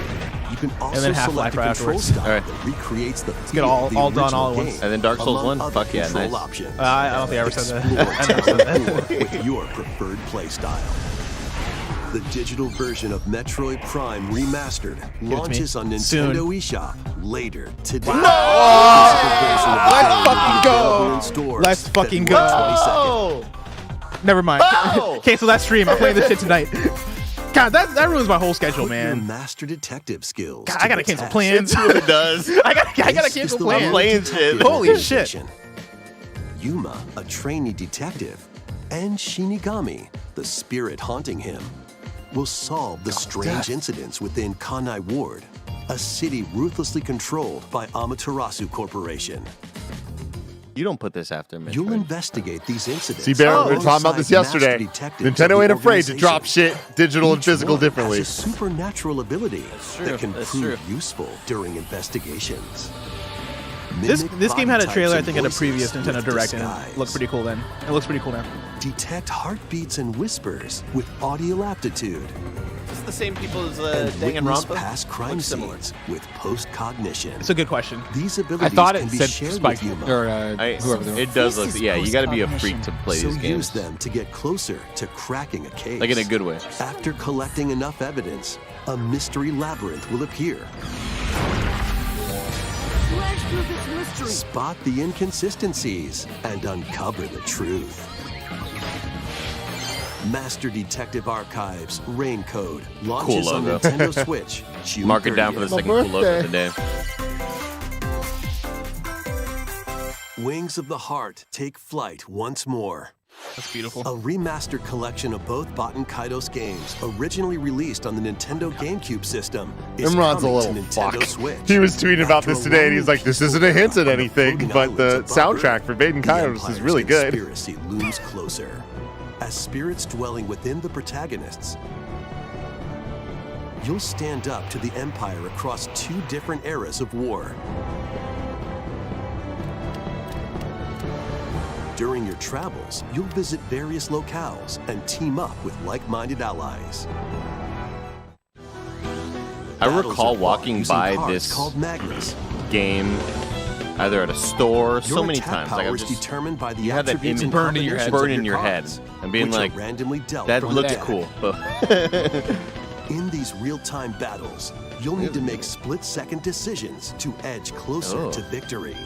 You can also then select Half-Life a right control afterwards. style Alright. that recreates the get feel all of the done original all at once. game, And then Dark Souls among 1? other Fuck yeah, control nice. options. I don't think I ever said Explore that. Tears 4 with your preferred playstyle. The digital version of Metroid Prime Remastered launches on Nintendo Soon. eShop later today. Let's fucking go! Let's fucking go! Never mind. Cancel that stream. I'm playing this shit tonight. God, that ruins my whole schedule, man. Master detective skills. God, I gotta cancel plans. It really does. I gotta cancel plans. I'm playing shit. Holy shit. Yuma, a trainee detective, and Shinigami, the spirit haunting him, will solve the strange incidents within Kanai Ward, a city ruthlessly controlled by Amaterasu Corporation. You don't put this after Metroid. You'll investigate these incidents. See, Barrett, we were talking about this yesterday. Nintendo ain't afraid to drop shit digital and physical differently. Has a supernatural ability that can That's prove true. useful during investigations. This game had a trailer, I think, at a voices previous Nintendo with Direct, and disguise. it looked pretty cool then. It looks pretty cool now. Detect heartbeats and whispers with audio aptitude. It's the same people as And witness Danganronpa. past crime similar. scenes with post-cognition. It's a good question. These I abilities thought can it be said shared Spike with Yuma. or whoever they were. It does look. Yeah, you got to be a freak to play So these games. use them to get closer to cracking a case. Like in a good way. After collecting enough evidence, a mystery labyrinth will appear. Spot the inconsistencies and uncover the truth. Master Detective Archives Rain Code launches on logo. Nintendo Switch June Mark it down for the 30th. second cool logo of the day. Wings of the Heart take flight once more. That's beautiful. A remastered collection of both Baten Kaitos games, originally released on the Nintendo GameCube system, is Imran's a coming little to Nintendo fuck. Switch. He was tweeting about After this a today, and he's long like, "This isn't a hint at anything, but the soundtrack for Baten The Kaitos is Empire's really good." Conspiracy looms closer as spirits dwelling within the protagonists. You'll stand up to the Empire across two different eras of war. During your travels, you'll visit various locales and team up with like-minded allies. I Battles recall are fought walking using by cards this called Magnus. game either at a store so Your many attack times. Like power I'm is just determined by the you have that attributes image and burned in your head. combinations burn of in your head cards, and being which are like, randomly dealt that from looks the deck. cool, but In these real-time battles, you'll need to make split-second decisions to edge closer Oh. to victory.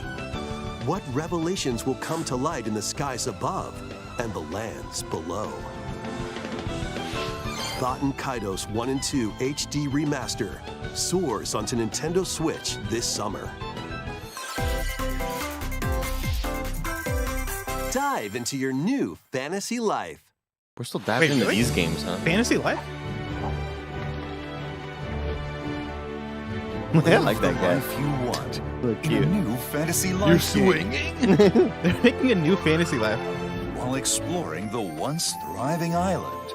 What revelations will come to light in the skies above and the lands below? Baten Kaitos 1 and 2 HD Remaster soars onto Nintendo Switch this summer. Dive into your new fantasy life. we're still diving into really? these games, huh? Fantasy Life? I like that guy. Life you want Look in a cute. new fantasy life game They're making a new Fantasy Life. while exploring the once thriving island.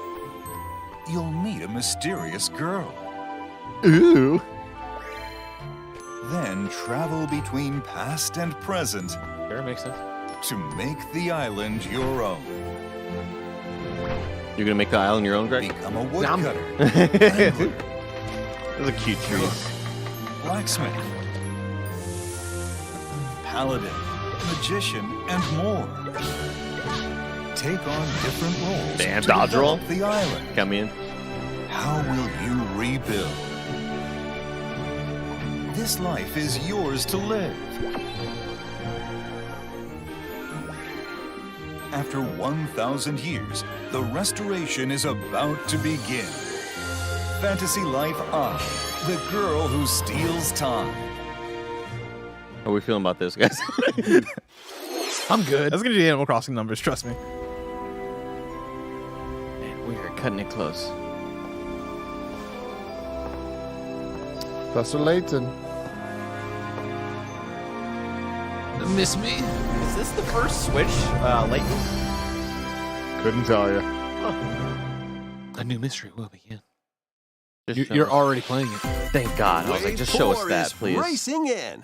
You'll meet a mysterious girl. Ooh. Then travel between past and present Sure, makes sense. to make the island your own. You're gonna make the island your own, Greg? Become a Nom. woodcutter, Those are cute trees. blacksmith, paladin, magician, and more. Take on different roles Damn, to dodge roll? develop the island. Come in. How will you rebuild? This life is yours to live. After 1,000 years, the restoration is about to begin. Fantasy Life on, the girl who steals time. How are we feeling about this, guys? I'm good. That's gonna do Animal Crossing numbers, trust me. Man, we are cutting it close. Professor Layton. Miss me? Is this the first Switch, Layton? Couldn't tell you. A new mystery will begin. Just You're show us. already playing it. Thank God. I was like, just show us Wave 4 that, is please. Racing in.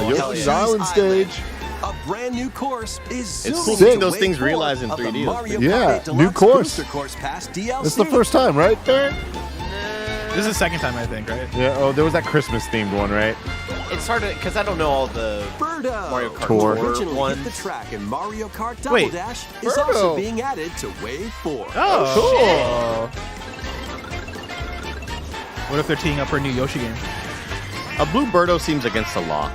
Yoshi's Island stage. A brand new course is It's zooming cool to seeing those wave things 4 realized in of the 3D. Mario Yeah, Kart new Deluxe course. Booster Course Pass DLC. It's the first time, right? This is the second time, I think, right? Yeah. Oh, there was that Christmas themed one, right? It's hard to because I don't know all the Birdo, Mario Kart Tour. Tour originally ones. hit the track in Mario Kart Double Wait, Dash, is Birdo. also being added to Wave 4. Oh, cool. What if they're teeing up for a new Yoshi game? A blue Birdo seems against the law.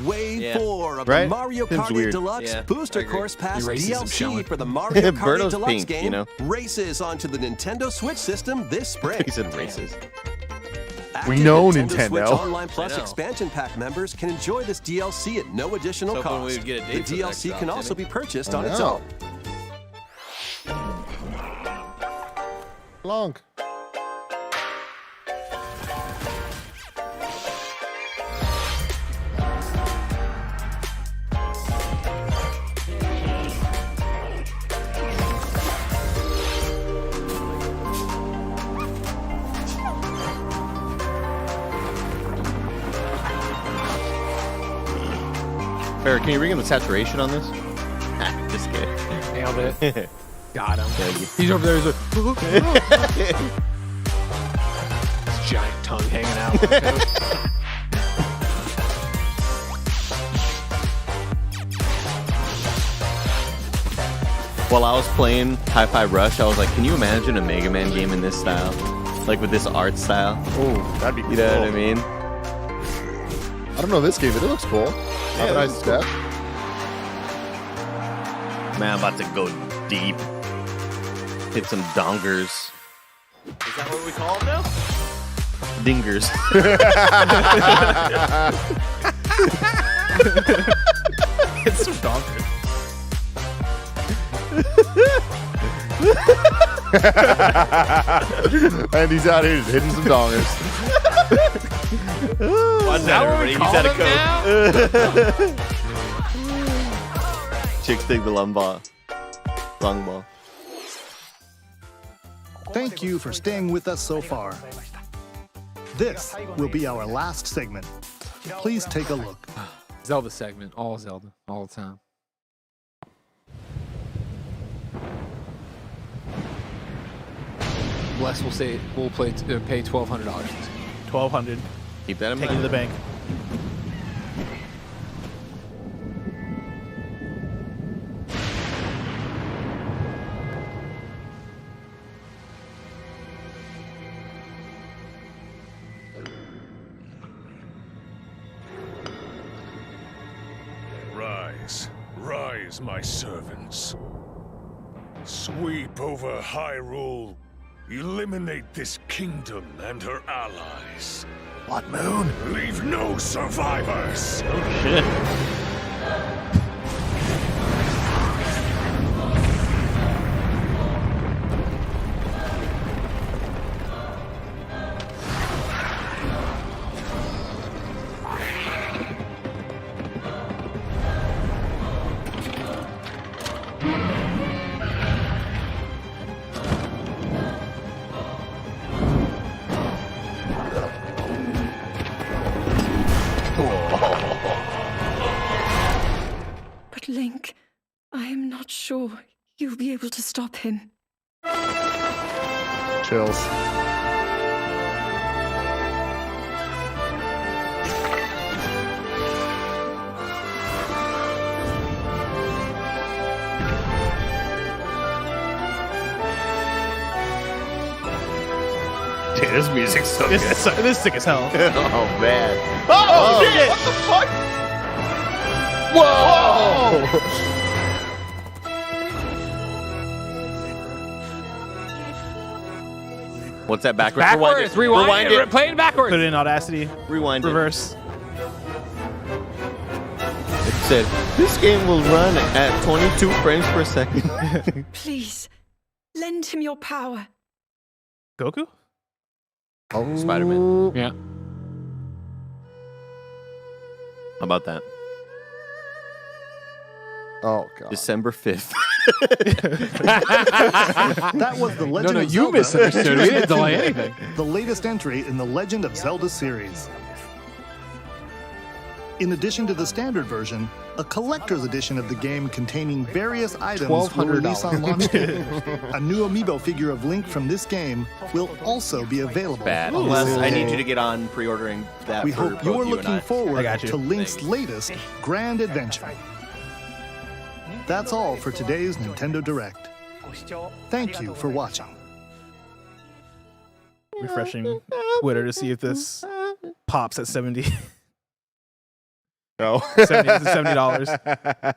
Wave 4 of Right? the Mario Seems Kart weird. Deluxe Yeah, I Booster agree. Course Pass Your racism DLC showing. for the Mario Kart Birdo's Deluxe pink, game you know? races onto the Nintendo Switch system this spring. He said racist. Active know Switch Nintendo. Online Plus I know. expansion pack members can enjoy this DLC at no additional So hoping cost. we would get a The date for the next DLC drop, can Timmy. also be purchased I on its know. own. Long. Farrah, can you bring in the saturation on this? Just kidding. Nailed it. Got him. Thank you. He's over there. He's like, his giant tongue hanging out. While I was playing Hi-Fi Rush, I was like, can you imagine a Mega Man game in this style? Like with this art style? Oh, that'd be cool. You know what I mean? I don't know this game, but it looks cool. Yeah, Have a nice step. Man, I'm about to go deep. Hit some dongers. Is that what we call them now? Dingers. It's some donkey. And he's out here just hitting some dongers. What's that, everybody? He's out of code. Chicks dig the long ball. Thank you for staying with us so far. This will be our last segment. Please take a look. Zelda segment. All Zelda. All the time. Bless will say we'll pay $1,200. 1,200. Keep that in Take it mind. to the bank. Rise, rise, my servants. Sweep over Hyrule. Eliminate this kingdom and her allies. Blood Moon. Leave no survivors. Oh, shit. But Link, I am not sure you'll be able to stop him. Chills. Dude, this music's so good. This is sick as hell. Oh, man. Oh, shit! What the fuck? Whoa! What's that backwards? Backwards. Rewind it. Play it backwards. Put it in Audacity. Rewind Reverse. It said, this game will run at 22 frames per second. Please, lend him your power. Goku? Oh, Spider-Man. Yeah. How about that? Oh, God. December 5th. That was the Legend No, of you Zelda. misunderstood. We didn't delay anything. The latest entry in the Legend of Zelda series. In addition to the standard version, a collector's edition of the game containing various items will release on launch day. A new amiibo figure of Link from this game will also be available. Bad. on Unless sale I day. need you to get on pre-ordering that. We for hope both you're you and looking I. forward got you. to Link's latest grand adventure. That's all for today's Nintendo Direct. Thank you for watching. Refreshing Twitter to see if this pops at 70. No. $70.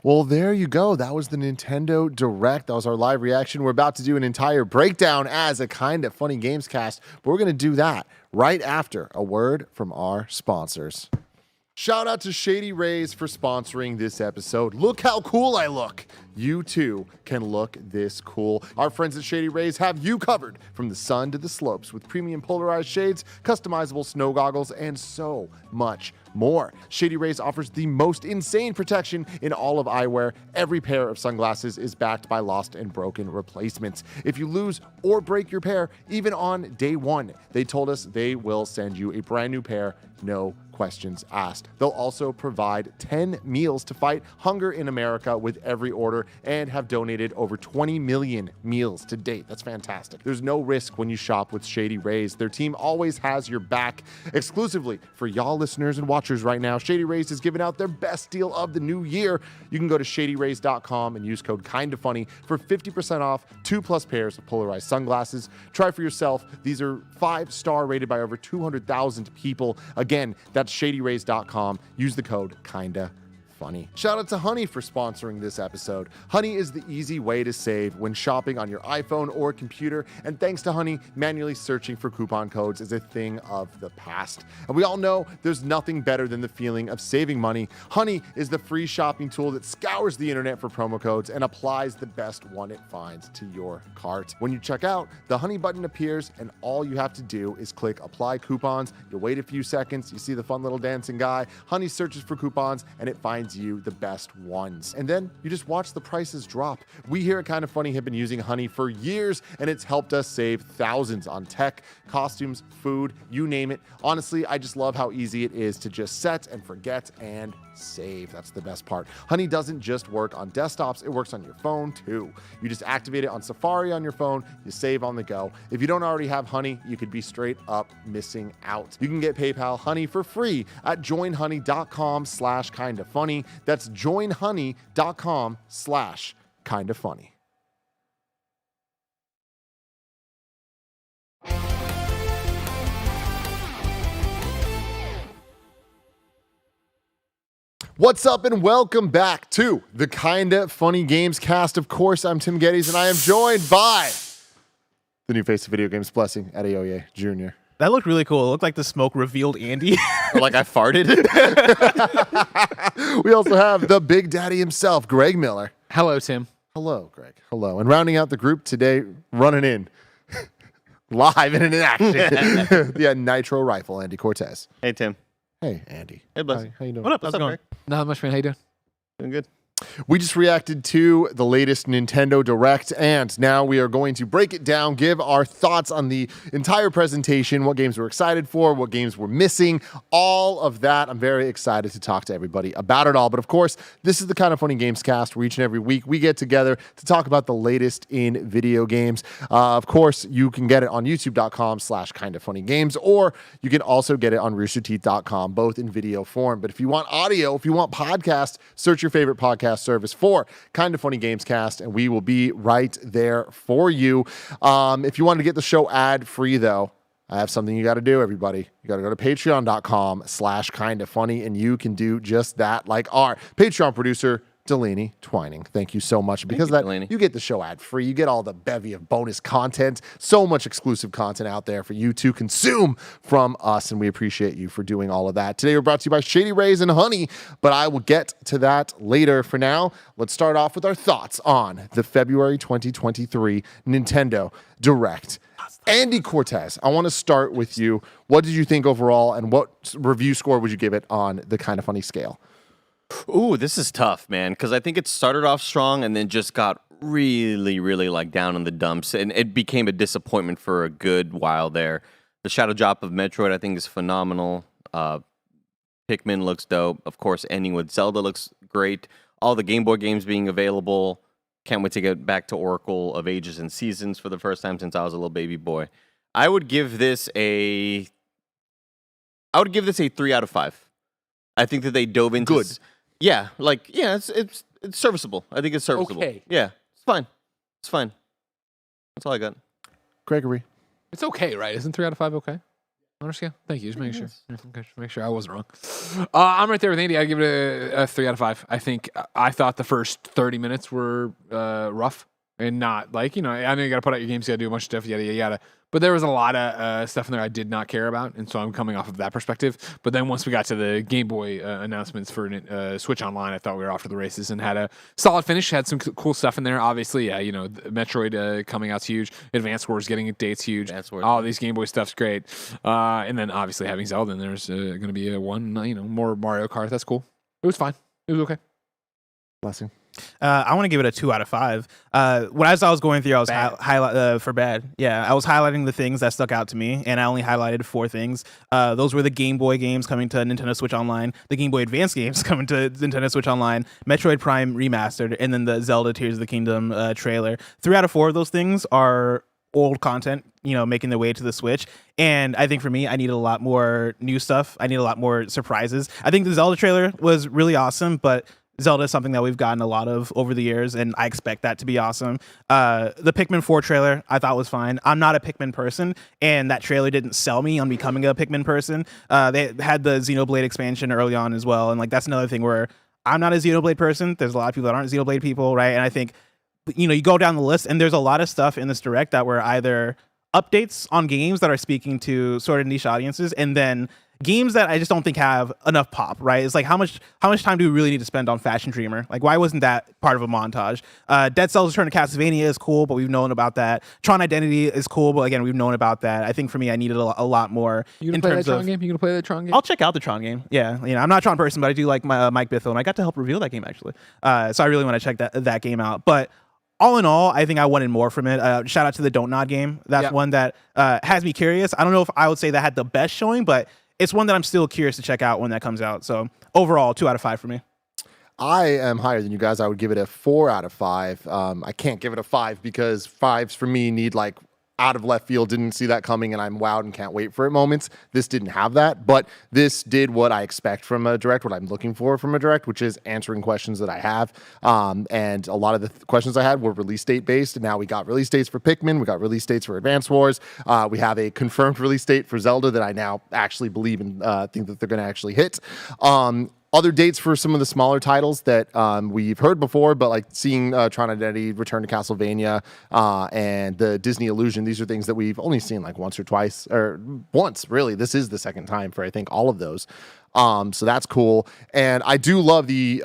Well, there you go. That was the Nintendo Direct. That was our live reaction. We're about to do an entire breakdown as a kind of funny Gamescast, but we're going to do that right after a word from our sponsors. Shout out to Shady Rays for sponsoring this episode. Look how cool I look. You too can look this cool. Our friends at Shady Rays have you covered from the sun to the slopes with premium polarized shades, customizable snow goggles, and so much more. Shady Rays offers the most insane protection in all of eyewear. Every pair of sunglasses is backed by lost and broken replacements. If you lose or break your pair, even on day one, they told us they will send you a brand new pair, no questions asked. They'll also provide 10 meals to fight hunger in America with every order and have donated over 20 million meals to date. That's fantastic. There's no risk when you shop with Shady Rays. Their team always has your back. Exclusively for y'all listeners and watchers right now, Shady Rays is giving out their best deal of the new year. You can go to shadyrays.com and use code KindaFunny for 50% off 2+ pairs of polarized sunglasses. Try for yourself. These are 5-star rated by over 200,000 people. Again, that's shadyrays.com. Use the code KindaFunny. Shout out to Honey for sponsoring this episode. Honey is the easy way to save when shopping on your iPhone or computer, and thanks to Honey, manually searching for coupon codes is a thing of the past. And we all know there's nothing better than the feeling of saving money. Honey is the free shopping tool that scours the internet for promo codes and applies the best one it finds to your cart. When you check out, the Honey button appears, and all you have to do is click Apply Coupons. You'll wait a few seconds, you see the fun little dancing guy. Honey searches for coupons, and it finds you the best ones. And then you just watch the prices drop. We here at Kind of Funny have been using Honey for years, and it's helped us save thousands on tech, costumes, food, you name it. Honestly, I just love how easy it is to just set and forget and save. That's the best part. Honey doesn't just work on desktops, it works on your phone too. You just activate it on Safari on your phone, you save on the go. If you don't already have Honey, you could be straight up missing out. You can get PayPal Honey for free at joinhoney.com/kindafunny. That's joinhoney.com/kindafunny. What's up and welcome back to the Kinda Funny Gamescast. Of course, I'm Tim Geddes and I am joined by the new face of video games, Blessing Adeoye Jr. That looked really cool. It looked like the smoke revealed Andy. Or like I farted. We also have the Big Daddy himself, Greg Miller. Hello, Tim. Hello, Greg. Hello. And rounding out the group today, running in live and in action, yeah, Nitro Rifle, Andy Cortez. Hey, Tim. Hey, Andy. Hey, Blessing. How you doing? What up? How's it going? Greg? Not much, man. How you doing? Doing good. We just reacted to the latest Nintendo Direct, and now we are going to break it down, give our thoughts on the entire presentation, what games we're excited for, what games we're missing, all of that. I'm very excited to talk to everybody about it all. But of course, this is the Kind of Funny Gamescast where each and every week we get together to talk about the latest in video games. Of course, you can get it on youtube.com/kindoffunnygames, or you can also get it on roosterteeth.com, both in video form. But if you want audio, if you want podcast, search your favorite podcast service for Kind of Funny Gamescast, and we will be right there for you. If you want to get the show ad-free, though, I have something you got to do, everybody. You got to go to patreon.com/kindoffunny, and you can do just that, like our Patreon producer, Delaney Twining. Thank you so much. Because of that, Delaney. you get the show ad-free. You get all the bevy of bonus content. So much exclusive content out there for you to consume from us, and we appreciate you for doing all of that. Today, we're brought to you by Shady Rays and Honey, but I will get to that later. For now, let's start off with our thoughts on the February 2023 Nintendo Direct. Andy Cortez, I want to start with you. What did you think overall, and what review score would you give it on the Kind of Funny scale? Ooh, this is tough, man, because I think it started off strong and then just got really, really like down in the dumps, and it became a disappointment for a good while there. The shadow drop of Metroid, I think, is phenomenal. Pikmin looks dope. Of course, ending with Zelda looks great. All the Game Boy games being available. Can't wait to get back to Oracle of Ages and Seasons for the first time since I was a little baby boy. I would give this a 3 out of 5. I think that they dove into good. It's serviceable. I think it's serviceable. Okay. Yeah, it's fine. It's fine. That's all I got. Gregory. It's okay, right? Isn't 3 out of 5 okay? Understand? Thank you. Just make sure. Okay, just make sure I wasn't wrong. I'm right there with Andy. I give it a 3 out of 5. I thought the first 30 minutes were rough and not like, I know you got to put out your games, you got to do a bunch of stuff, yada, yada, yada. But there was a lot of stuff in there I did not care about, and so I'm coming off of that perspective. But then once we got to the Game Boy announcements for Switch Online, I thought we were off to the races and had a solid finish. Had some cool stuff in there. Obviously, Metroid coming out's huge. Advance Wars getting dates huge. All these Game Boy stuff's great. And then obviously having Zelda, and there's going to be more Mario Kart. That's cool. It was fine. It was okay. Blessing. I want to give it a 2 out of 5. As I was going through, I was for bad. Yeah, I was highlighting the things that stuck out to me, and I only highlighted 4 things. Those were the Game Boy games coming to Nintendo Switch Online, the Game Boy Advance games coming to Nintendo Switch Online, Metroid Prime Remastered, and then the Zelda Tears of the Kingdom trailer. 3 out of 4 of those things are old content, making their way to the Switch. And I think for me, I need a lot more new stuff. I need a lot more surprises. I think the Zelda trailer was really awesome, but Zelda is something that we've gotten a lot of over the years, and I expect that to be awesome. The Pikmin 4 trailer I thought was fine. I'm not a Pikmin person, and that trailer didn't sell me on becoming a Pikmin person. They had the Xenoblade expansion early on as well, and that's another thing where I'm not a Xenoblade person. There's a lot of people that aren't Xenoblade people, right? And I think, you go down the list, and there's a lot of stuff in this Direct that were either updates on games that are speaking to sort of niche audiences, and then games that I just don't think have enough pop, right? It's like, how much time do we really need to spend on Fashion Dreamer? Like, why wasn't that part of a montage? Dead Cells Return to Castlevania is cool, but we've known about that. Tron Identity is cool, but again, we've known about that. I think for me, I needed a lot more. You gonna play that Tron game? You gonna play that Tron game? I'll check out the Tron game. Yeah, I'm not a Tron person, but I do like Mike Bithell, and I got to help reveal that game actually. So I really want to check that game out. But all in all, I think I wanted more from it. Shout out to the Don't Nod game. That's one that has me curious. I don't know if I would say that had the best showing, but it's one that I'm still curious to check out when that comes out. So overall, 2 out of 5 for me. I am higher than you guys. I would give it a 4 out of 5. I can't give it a 5 because 5s for me need out of left field, didn't see that coming, and I'm wowed and can't wait for it moments. This didn't have that, but this did what I expect from a Direct, what I'm looking for from a Direct, which is answering questions that I have. And a lot of the questions I had were release date based, and now we got release dates for Pikmin, we got release dates for Advance Wars, we have a confirmed release date for Zelda that I now actually believe and think that they're going to actually hit. Other dates for some of the smaller titles that we've heard before, but seeing Tron Identity, Return to Castlevania, and the Disney Illusion, these are things that we've only seen once or twice, or once, really. This is the second time for, I think, all of those. So that's cool. And I do love the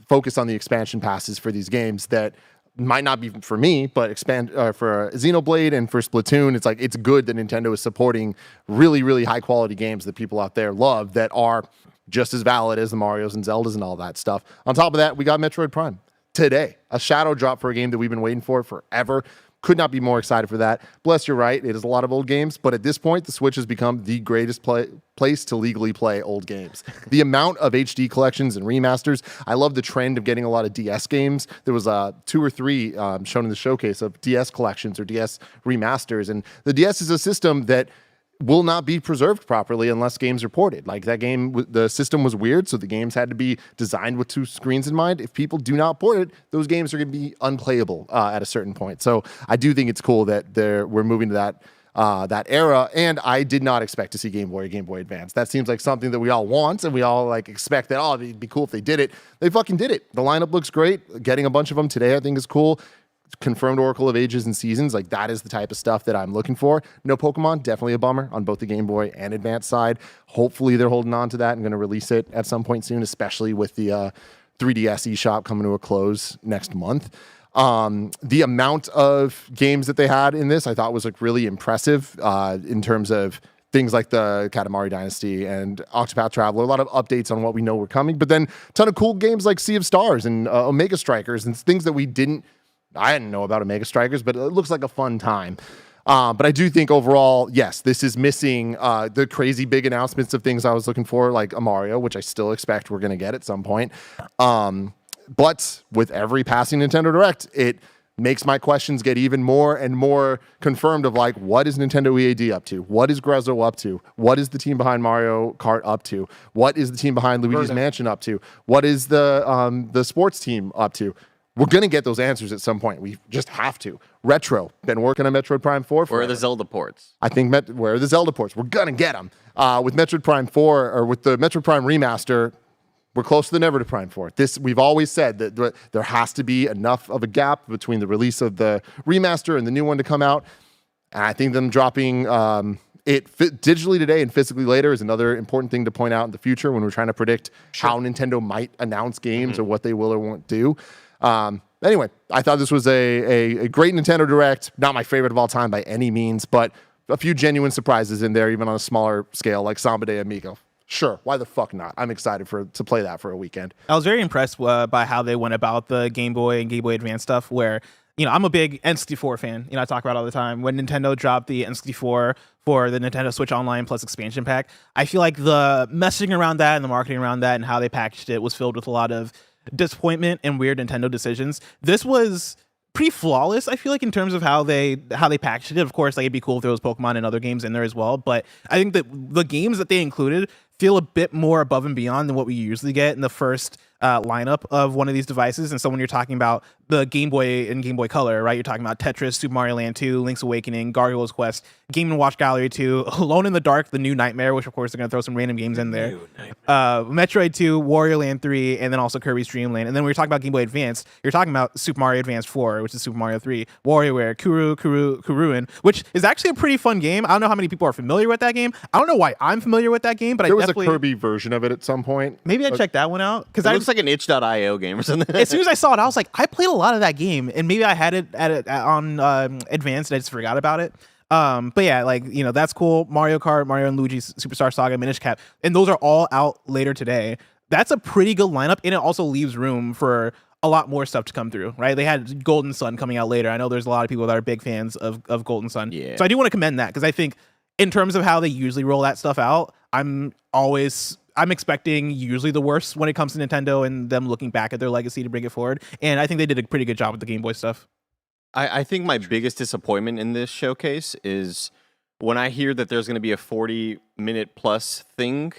focus on the expansion passes for these games that might not be for me, but expand for Xenoblade and for Splatoon. It's good that Nintendo is supporting really, really high quality games that people out there love that are just as valid as the Marios and Zeldas and all that stuff. On top of that, we got Metroid Prime today, a shadow drop for a game that we've been waiting for forever. Could not be more excited for that. Bless, you're right. It is a lot of old games, but at this point, the Switch has become the greatest place to legally play old games. The amount of HD collections and remasters. I love the trend of getting a lot of DS games. There was 2 or 3 shown in the showcase of DS collections or DS remasters, and the DS is a system that will not be preserved properly unless games are ported. That game, the system was weird, so the games had to be designed with 2 screens in mind. If people do not port it, those games are going to be unplayable at a certain point. So I do think it's cool that we're moving to that era, and I did not expect to see Game Boy or Game Boy Advance. That seems like something that we all want, and we all expect that, it'd be cool if they did it. They fucking did it. The lineup looks great. Getting a bunch of them today, I think, is cool. Confirmed Oracle of Ages and Seasons, that is the type of stuff that I'm looking for. No Pokemon, definitely a bummer on both the Game Boy and Advance side. Hopefully they're holding on to that and going to release it at some point soon, especially with the 3DS eShop coming to a close next month. The amount of games that they had in this I thought was really impressive in terms of things like the Katamari Dynasty and Octopath Traveler, a lot of updates on what we know were coming, but then a ton of cool games like Sea of Stars and Omega Strikers and things that I didn't know about Omega Strikers, but it looks like a fun time. But I do think overall, yes, this is missing the crazy big announcements of things I was looking for, like a Mario, which I still expect we're going to get at some point. But with every passing Nintendo Direct, it makes my questions get even more and more confirmed of like, what is Nintendo EAD up to? What is Grezzo up to? What is the team behind Mario Kart up to? What is the team behind Luigi's Mansion up to? What is the sports team up to? We're going to get those answers at some point. We just have to. Retro, been working on Metroid Prime 4 forever. Where are the Zelda ports? I think, where are the Zelda ports? We're going to get them. With Metroid Prime 4, or with the Metroid Prime Remaster, we're closer than ever to Prime 4. We've always said that there has to be enough of a gap between the release of the remaster and the new one to come out. And I think them dropping digitally today and physically later is another important thing to point out in the future when we're trying to predict how Nintendo might announce games or what they will or won't do. Anyway, I thought this was a great Nintendo Direct. Not my favorite of all time by any means, but a few genuine surprises in there, even on a smaller scale, like Samba de Amigo. Sure, why the fuck not? I'm excited to play that for a weekend. I was very impressed by how they went about the Game Boy and Game Boy Advance stuff, where, I'm a big N64 fan. I talk about it all the time. When Nintendo dropped the N64 for the Nintendo Switch Online plus expansion pack, I feel like the messaging around that and the marketing around that and how they packaged it was filled with a lot of disappointment and weird Nintendo decisions. This was pretty flawless, I feel like, in terms of how they packaged it. Of course, like, it'd be cool if there was Pokemon and other games in there as well, but I think that the games that they included feel a bit more above and beyond than what we usually get in the first lineup of one of these devices. And so when you're talking about the Game Boy and Game Boy Color, right, you're talking about Tetris, Super Mario Land 2, Link's Awakening, Gargoyle's Quest, Game & Watch Gallery 2, Alone in the Dark, The New Nightmare, which of course they're going to throw some random games in there, Metroid 2, Wario Land 3, and then also Kirby's Dream Land. And then when you're talking about Game Boy Advance, you're talking about Super Mario Advance 4, which is Super Mario 3, WarioWare, Kuruin, which is actually a pretty fun game. I don't know how many people are familiar with that game. I don't know why I'm familiar with that game, but there was a Kirby version of it at some point. Maybe I checked that one out, because it looks like an itch.io game or something. As soon as I saw it, I was like, I played a lot of that game, and maybe I had it on Advanced and I just forgot about it. But yeah, like, that's cool. Mario Kart, Mario and Luigi's Superstar Saga, Minish Cap, and those are all out later today. That's a pretty good lineup, and it also leaves room for a lot more stuff to come through, right? They had Golden Sun coming out later. I know there's a lot of people that are big fans of Golden Sun. Yeah. So I do want to commend that, because I think in terms of how they usually roll that stuff out, I'm expecting usually the worst when it comes to Nintendo and them looking back at their legacy to bring it forward. And I think they did a pretty good job with the Game Boy stuff. I think my biggest disappointment in this showcase is when I hear that there's going to be a 40-minute plus thing.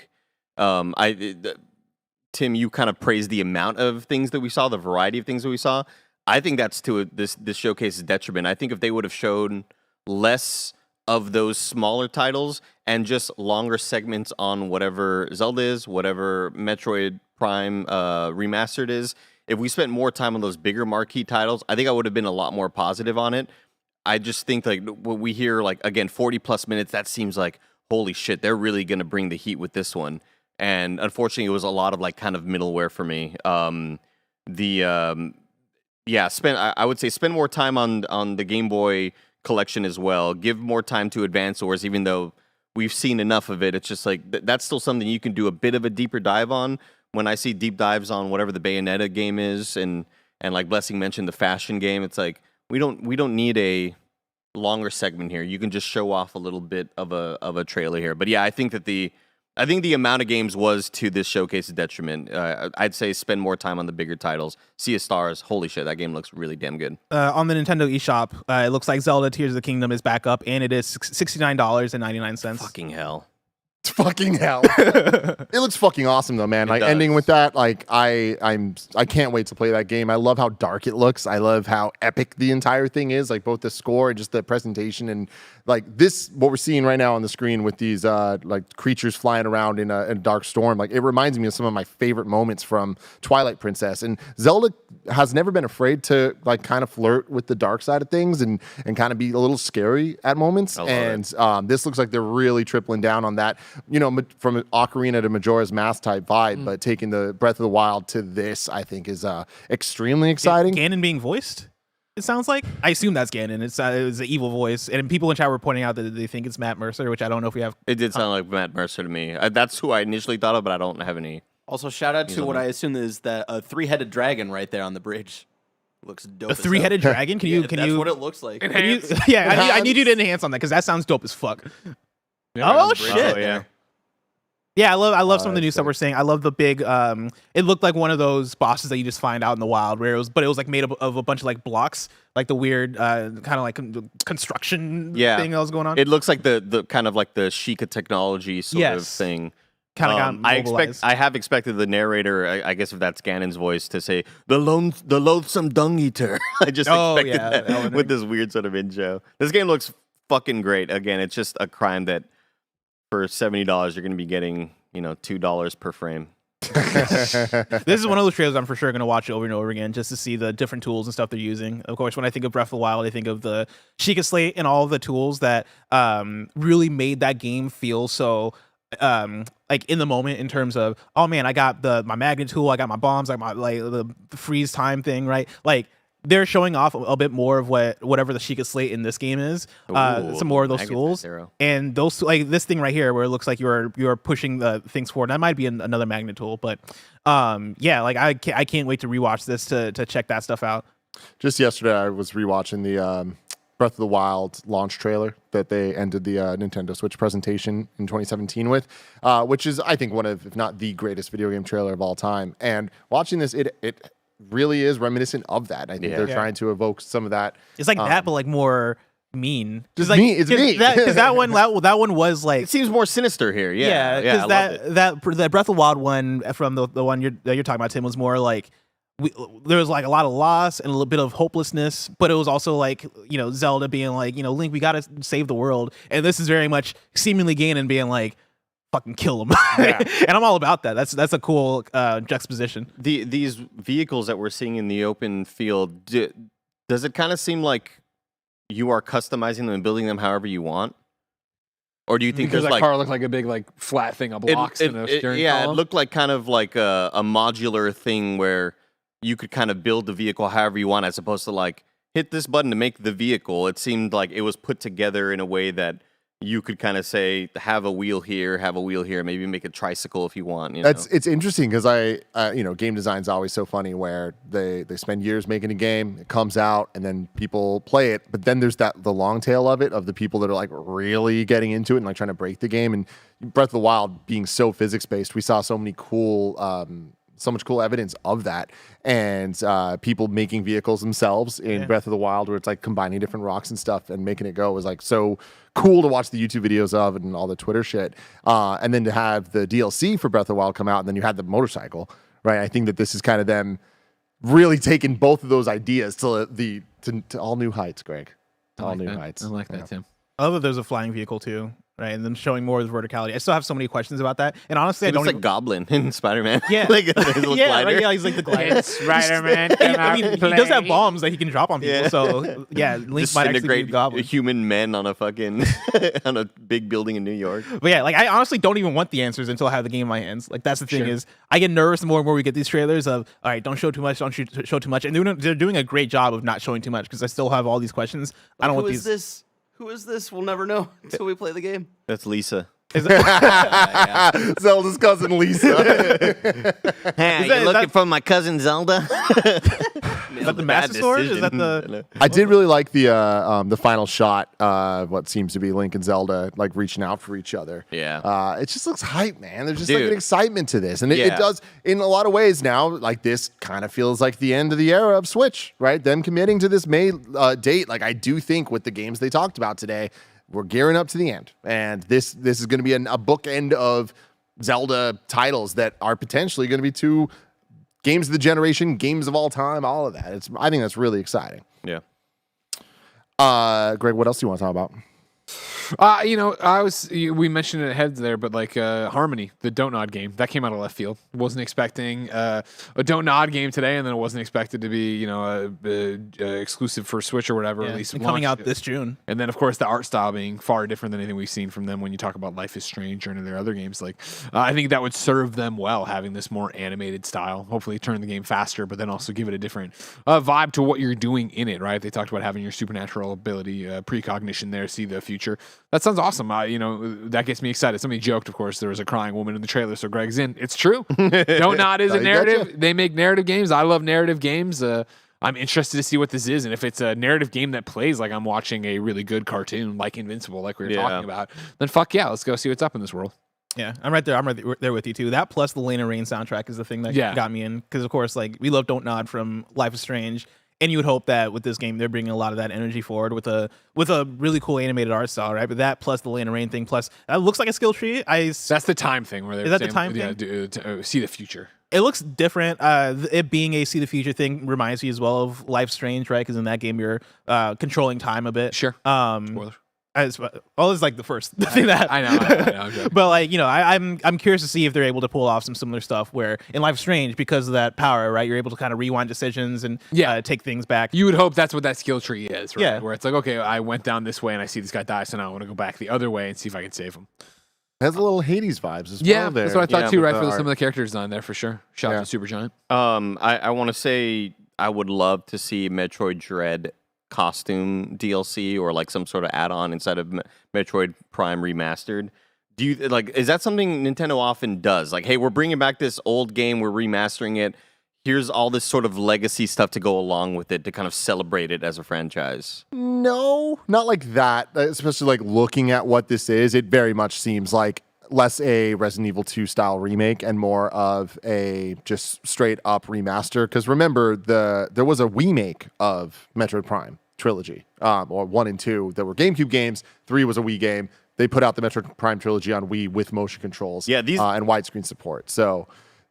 Tim, you kind of praised the amount of things that we saw, the variety of things that we saw. I think that's to this showcase's detriment. I think if they would have shown less of those smaller titles and just longer segments on whatever Zelda is, whatever Metroid Prime Remastered is, if we spent more time on those bigger marquee titles, I think I would have been a lot more positive on it. I just think, like, when we hear, like, again, 40 plus minutes, that seems like, holy shit, they're really going to bring the heat with this one. And unfortunately, it was a lot of, like, kind of middleware for me. I would say spend more time on the Game Boy collection as well. Give more time to Advance Wars, even though we've seen enough of it. It's just like that's still something you can do a bit of a deeper dive on. When I see deep dives on whatever the Bayonetta game is, and like Blessing mentioned, the fashion game, it's like we don't need a longer segment here. You can just show off a little bit of a trailer here. But yeah, I think the amount of games was to this showcase's detriment. I'd say spend more time on the bigger titles. Sea of Stars, holy shit, that game looks really damn good. On the Nintendo eShop, it looks like Zelda Tears of the Kingdom is back up, and it is $69.99. Fucking hell. Fucking hell. It looks fucking awesome though, man. Like, ending with that, like, I can't wait to play that game. I love how dark it looks. I love how epic the entire thing is, like both the score and just the presentation, and like this, what we're seeing right now on the screen with these like creatures flying around in a dark storm. Like, it reminds me of some of my favorite moments from Twilight Princess. And Zelda has never been afraid to, like, kind of flirt with the dark side of things and kind of be a little scary at moments. And this looks like they're really tripling down on that. From Ocarina to Majora's Mask type vibe, but taking the Breath of the Wild to this, I think, is extremely exciting. Ganon being voiced, it sounds like. I assume that's Ganon. It's an evil voice, and people in chat were pointing out that they think it's Matt Mercer, which I don't know if we have. It did sound like Matt Mercer to me. That's who I initially thought of, but I don't have any. Also, shout out to what I assume is that a 3-headed dragon right there on the bridge. Looks dope. A 3-headed dragon? Can you? That's what it looks like. I need you to enhance on that because that sounds dope as fuck. Yeah, Oh shit! yeah. Yeah, I love some of the new stuff we're seeing. I love the big. It looked like one of those bosses that you just find out in the wild, where it was like made up of a bunch of like blocks, like the weird kind of like construction thing that was going on. It looks like the kind of like the Sheikah technology sort of thing. Kind of got mobilized. I have expected the narrator, I guess if that's Ganon's voice, to say the loathsome dung eater. I just expected that with this weird sort of intro. This game looks fucking great. Again, it's just a crime that for $70 you're going to be getting, $2 per frame. This is one of those trailers I'm for sure going to watch over and over again just to see the different tools and stuff they're using. Of course, when I think of Breath of the Wild, I think of the Sheikah Slate and all of the tools that really made that game feel so like in the moment in terms of, oh man, I got my magnet tool, I got my bombs, I got my the freeze time thing, right? Like they're showing off a bit more of whatever the Sheikah Slate in this game is. Some more of those tools, and those like this thing right here, where it looks like you're pushing the things forward. That might be another magnet tool, but yeah, like I can't wait to rewatch this to check that stuff out. Just yesterday, I was rewatching the Breath of the Wild launch trailer that they ended the Nintendo Switch presentation in 2017 with, which is, I think, one of, if not the greatest video game trailer of all time. And watching this, it really is reminiscent of that. I think they're trying to evoke some of that. It's like that, but like more mean. Just like, mean. It's mean. Because that one was like, it seems more sinister here. Yeah, because that Breath of the Wild one from the one you're talking about, Tim, was more like. There was like a lot of loss and a little bit of hopelessness, but it was also like, Zelda being like, Link, we gotta save the world. And this is very much seemingly Ganon being like, fucking kill him. And I'm all about that. That's a cool juxtaposition. These vehicles that we're seeing in the open field, does it kind of seem like you are customizing them and building them however you want? Or do you think because there's that car looked like a big like flat thing of blocks in a steering column? It looked like kind of like a modular thing where you could kind of build the vehicle however you want, as opposed to like hit this button to make the vehicle. It seemed like it was put together in a way that you could kind of say, have a wheel here, maybe make a tricycle if you want. It's interesting because game design is always so funny where they spend years making a game, it comes out, and then people play it. But then there's the long tail of it, of the people that are like really getting into it and like trying to break the game. And Breath of the Wild being so physics based, we saw so much cool evidence of that, and people making vehicles themselves in Breath of the Wild, where it's like combining different rocks and stuff and making it go was like so cool to watch the YouTube videos of and all the Twitter shit. And then to have the DLC for Breath of the Wild come out, and then you had the motorcycle, right? I think that this is kind of them really taking both of those ideas to all new heights, Greg. To all new heights. I like that, Tim. I love that there's a flying vehicle too. Right, and then showing more of the verticality. I still have so many questions about that, and honestly, I don't. It's like Goblin in Spider-Man. Yeah, like his little glider. Right, yeah, he's like the glider. Spider-Man. I mean, he does have bombs that he can drop on people. So yeah, Link might actually be Goblin. Human men on a fucking on a big building in New York. But yeah, like I honestly don't even want the answers until I have the game in my hands. Like that's the thing is, I get nervous the more and more we get these trailers of, all right, don't show too much, don't show too much, and they're doing a great job of not showing too much because I still have all these questions. I don't want these. Who is this? We'll never know until we play the game. That's Lisa. Zelda's cousin Lisa. Hey, are you looking for my cousin Zelda? Is that the Master Sword? Is that the? I did really like the final shot. What seems to be Link and Zelda like reaching out for each other. Yeah. It just looks hype, man. There's just like an excitement to this, and it does in a lot of ways now. Like this kind of feels like the end of the era of Switch, right? Them committing to this May date. Like I do think with the games they talked about today, we're gearing up to the end, and this is going to be a bookend of Zelda titles that are potentially going to be 2 games of the generation, games of all time, all of that. I think that's really exciting. Yeah. Greg, what else do you want to talk about? We mentioned it ahead there, but like Harmony, the Don't Nod game, that came out of left field. Wasn't expecting a Don't Nod game today, and then it wasn't expected to be, exclusive for Switch or whatever. At least coming out this June. And then, of course, the art style being far different than anything we've seen from them when you talk about Life is Strange or any of their other games. Like, I think that would serve them well, having this more animated style. Hopefully turn the game faster, but then also give it a different vibe to what you're doing in it, right? They talked about having your supernatural ability, precognition there, see the future. That sounds awesome. That gets me excited. Somebody joked, of course, there was a crying woman in the trailer, so Greg's in. It's true. Don't Nod is a narrative. They make narrative games. I love narrative games. I'm interested to see what this is, and if it's a narrative game that plays like I'm watching a really good cartoon, like Invincible, like we were talking about, then fuck yeah, let's go see what's up in this world. Yeah, I'm right there with you too. That plus the Lane of Rain soundtrack is the thing that got me in, because of course, like, we love Don't Nod from Life is Strange, and you would hope that with this game they're bringing a lot of that energy forward with a really cool animated art style, right? But that plus the Lane of Rain thing, plus that looks like a skill tree. That's the time thing where they're is that the time thing? See the future. It looks different. It being a see the future thing reminds me as well of Life is Strange, right? Because in that game you're controlling time a bit. Sure. Spoilers. It's like the first thing that I know. But like, I'm curious to see if they're able to pull off some similar stuff where in Life is Strange, because of that power, right, you're able to kind of rewind decisions and take things back. You would hope that's what that skill tree is, right? Yeah. Where it's like, okay, I went down this way and I see this guy die, so now I want to go back the other way and see if I can save him. It has a little Hades vibes as well. Yeah, there. that's what I thought too, right? For art. some of the characters on there, for sure. Shout out to Supergiant. I want to say I would love to see Metroid Dread costume DLC or like some sort of add-on inside of Metroid Prime Remastered. Do you is that something Nintendo often does? Like, hey, we're bringing back this old game, we're remastering it. Here's all this sort of legacy stuff to go along with it to kind of celebrate it as a franchise. No, not like that. Especially like looking at what this is, it very much seems like less a Resident Evil 2 style remake and more of a just straight up remaster. Because remember, there was a remake of Metroid Prime trilogy, or 1 and 2 that were GameCube games. 3 was a Wii game. They put out the Metroid Prime trilogy on Wii with motion controls, and widescreen support. So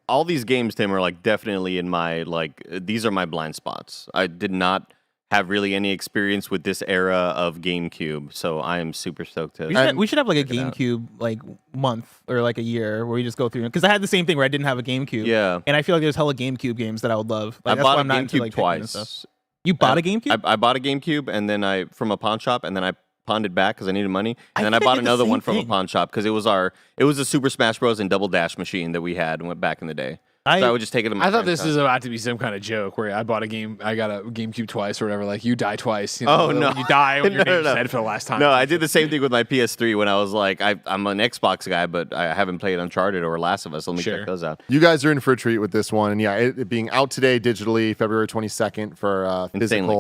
all these games, Tim, are like definitely in my these are my blind spots. I did not have really any experience with this era of GameCube, so I am super stoked to. We should have like a GameCube like month or like a year where we just go through, because I had the same thing where I didn't have a GameCube. Yeah, and I feel like there's hella GameCube games that I would love. Like, I bought a GameCube twice. You bought a GameCube? I bought a GameCube, and then from a pawn shop, and then I pawned it back because I needed money, and then I bought another one from a pawn shop because it was a Super Smash Bros. And Double Dash machine that we had and went back in the day. So I would just take it to my I thought this was about to be some kind of joke where I got a GameCube twice or whatever. Like, you die twice. Oh, no. You die when your game's dead for the last time. No, I did the same thing with my PS3 when I was like, I'm an Xbox guy, but I haven't played Uncharted or Last of Us. Let me check those out. You guys are in for a treat with this one. And yeah, it being out today digitally, February 22nd for physical. Insanely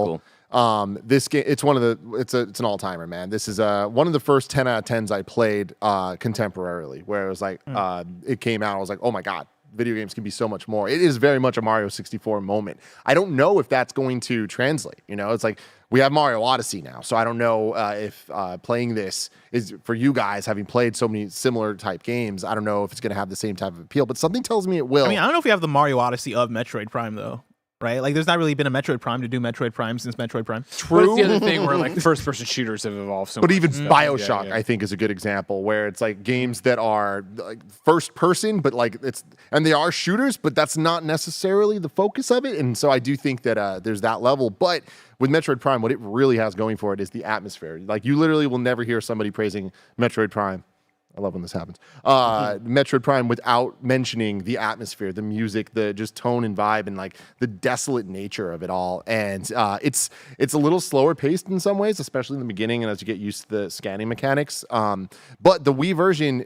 cool. This game, it's an all-timer, man. This is one of the first 10 out of 10s I played contemporarily, where it was like it came out, I was like, oh my god, video games can be so much more. It is very much a Mario 64 moment. I don't know if that's going to translate. It's like we have Mario Odyssey now, so I don't know if playing this is for you guys, having played so many similar type games. I don't know if it's going to have the same type of appeal, but something tells me it will. I mean, I don't know if we have the Mario Odyssey of Metroid Prime though. Right? Like, there's not really been a Metroid Prime to do Metroid Prime since Metroid Prime. True. But it's the other thing where, like, first-person shooters have evolved so much. But even BioShock, I think, is a good example where it's like games that are like first-person, but like and they are shooters, but that's not necessarily the focus of it. And so I do think that there's that level. But with Metroid Prime, what it really has going for it is the atmosphere. Like, you literally will never hear somebody praising Metroid Prime. I love when this happens. Metroid Prime without mentioning the atmosphere, the music, the just tone and vibe, and like the desolate nature of it all. And it's a little slower paced in some ways, especially in the beginning and as you get used to the scanning mechanics. But the Wii version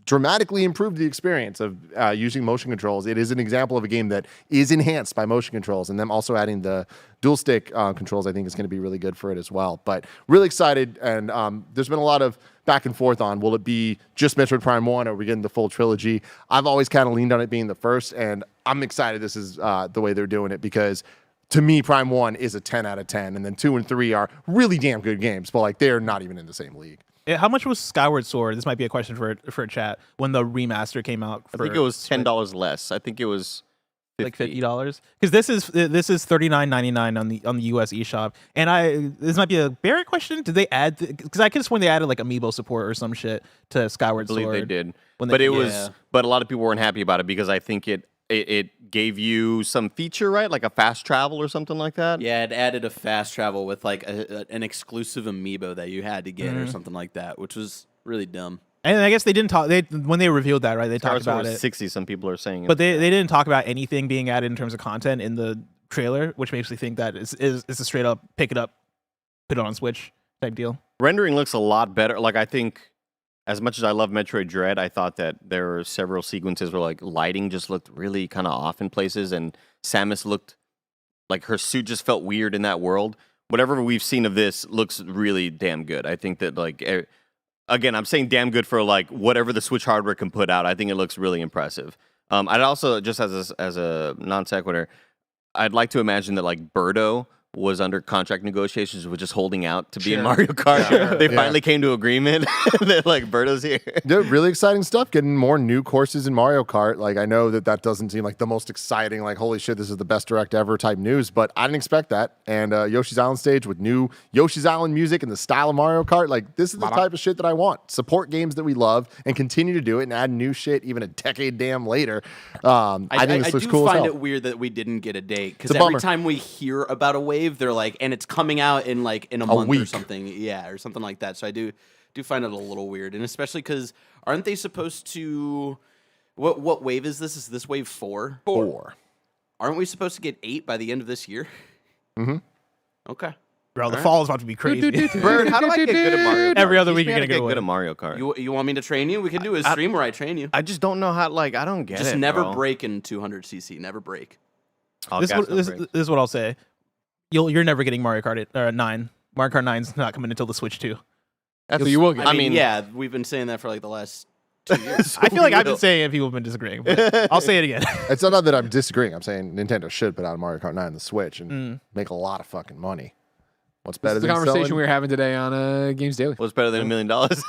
dramatically improved the experience of using motion controls. It is an example of a game that is enhanced by motion controls, and them also adding the dual stick controls, I think, is going to be really good for it as well. But really excited, and there's been a lot of back and forth on, will it be just Metroid Prime 1 or are we getting the full trilogy? I've always kind of leaned on it being the first, and I'm excited this is the way they're doing it, because to me, Prime 1 is a 10 out of 10, and then 2 and 3 are really damn good games, but like they're not even in the same league. How much was Skyward Sword? This might be a question for chat. When the remaster came out, I think it was $10 less. I think it was like $50, because this is $39.99 on the US eShop. And this might be a Barrett question. Did they add? Because I could have sworn they added like amiibo support or some shit to Skyward Sword. I believe they did, but a lot of people weren't happy about it because I think it gave you some feature, right? Like a fast travel or something like that. Yeah, it added a fast travel with like an exclusive amiibo that you had to get or something like that, which was really dumb. And I guess they didn't talk. When they revealed that, right? They talked about it. 60. Some people are saying, but they didn't talk about anything being added in terms of content in the trailer, which makes me think that it's a straight up pick it up, put it on Switch type deal. Rendering looks a lot better. Like, I think, as much as I love Metroid Dread, I thought that there were several sequences where like lighting just looked really kind of off in places, and Samus looked like her suit just felt weird in that world. Whatever we've seen of this looks really damn good. I think that like again, I'm saying damn good for like whatever the Switch hardware can put out. I think it looks really impressive. I'd also, just as a non sequitur, I'd like to imagine that like Birdo was under contract negotiations with just holding out to be in Mario Kart. They finally came to agreement that like Birdo's here. Yeah, really exciting stuff. Getting more new courses in Mario Kart. Like I know that doesn't seem like the most exciting, like holy shit, this is the best direct ever type news, but I didn't expect that. And Yoshi's Island stage with new Yoshi's Island music in the style of Mario Kart. Like this is the type of shit that I want. Support games that we love and continue to do it and add new shit even a decade damn later. I think this looks cool as hell. I do find it weird that we didn't get a date because every time we hear about a wave, they're like, and it's coming out in like in a month week. or something, or something like that. So I do find it a little weird, and especially because aren't they supposed to? What wave is this? Is this wave 4? 4. Aren't we supposed to get 8 by the end of this year? Mm-hmm. Okay. Bro, the fall is about to be crazy. Bird, how do I get good at Mario Kart? Every other week you're gonna gonna get go good at Mario Kart. You want me to train you? We can do a stream where I train you. I just don't know how. Like I don't get Just it. never bro. break in 200cc. Never break. This is what I'll say. You're never getting Mario Kart 9. Mario Kart 9's not coming until the Switch 2. So you will get. I mean, yeah, we've been saying that for like the last 2 years. I feel like I've been saying it, people have been disagreeing, but I'll say it again. It's not that I'm disagreeing. I'm saying Nintendo should put out a Mario Kart 9 on the Switch and make a lot of fucking money. What's better This is than the conversation selling? we were having today on Games Daily. What's better than $1 million? That's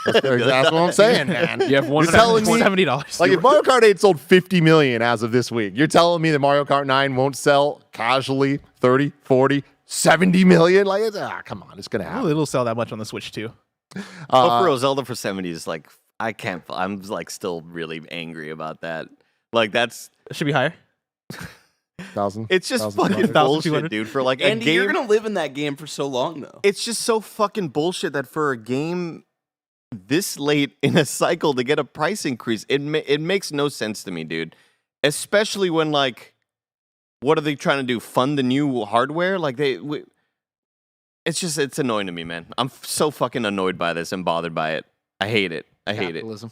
what I'm saying, man. You have You're telling me $70. like if Mario Kart 8 sold 50 million as of this week, you're telling me that Mario Kart 9 won't sell casually 30, 40, 70 million? Like, come on, it's gonna happen. It'll sell that much on the Switch too. For real, Zelda for 70 is like I can't. I'm like still really angry about that. Like that's It should be higher. 1,000. it's just 1,200. fucking bullshit, dude. For like Andy, a game, you're gonna live in that game for so long, though. it's just so fucking bullshit that for a game this late in a cycle to get a price increase, it makes no sense to me, dude. Especially when like, what are they trying to do? Fund the new hardware? Like it's annoying to me, man. I'm so fucking annoyed by this and bothered by it. I hate it. I hate it. Capitalism.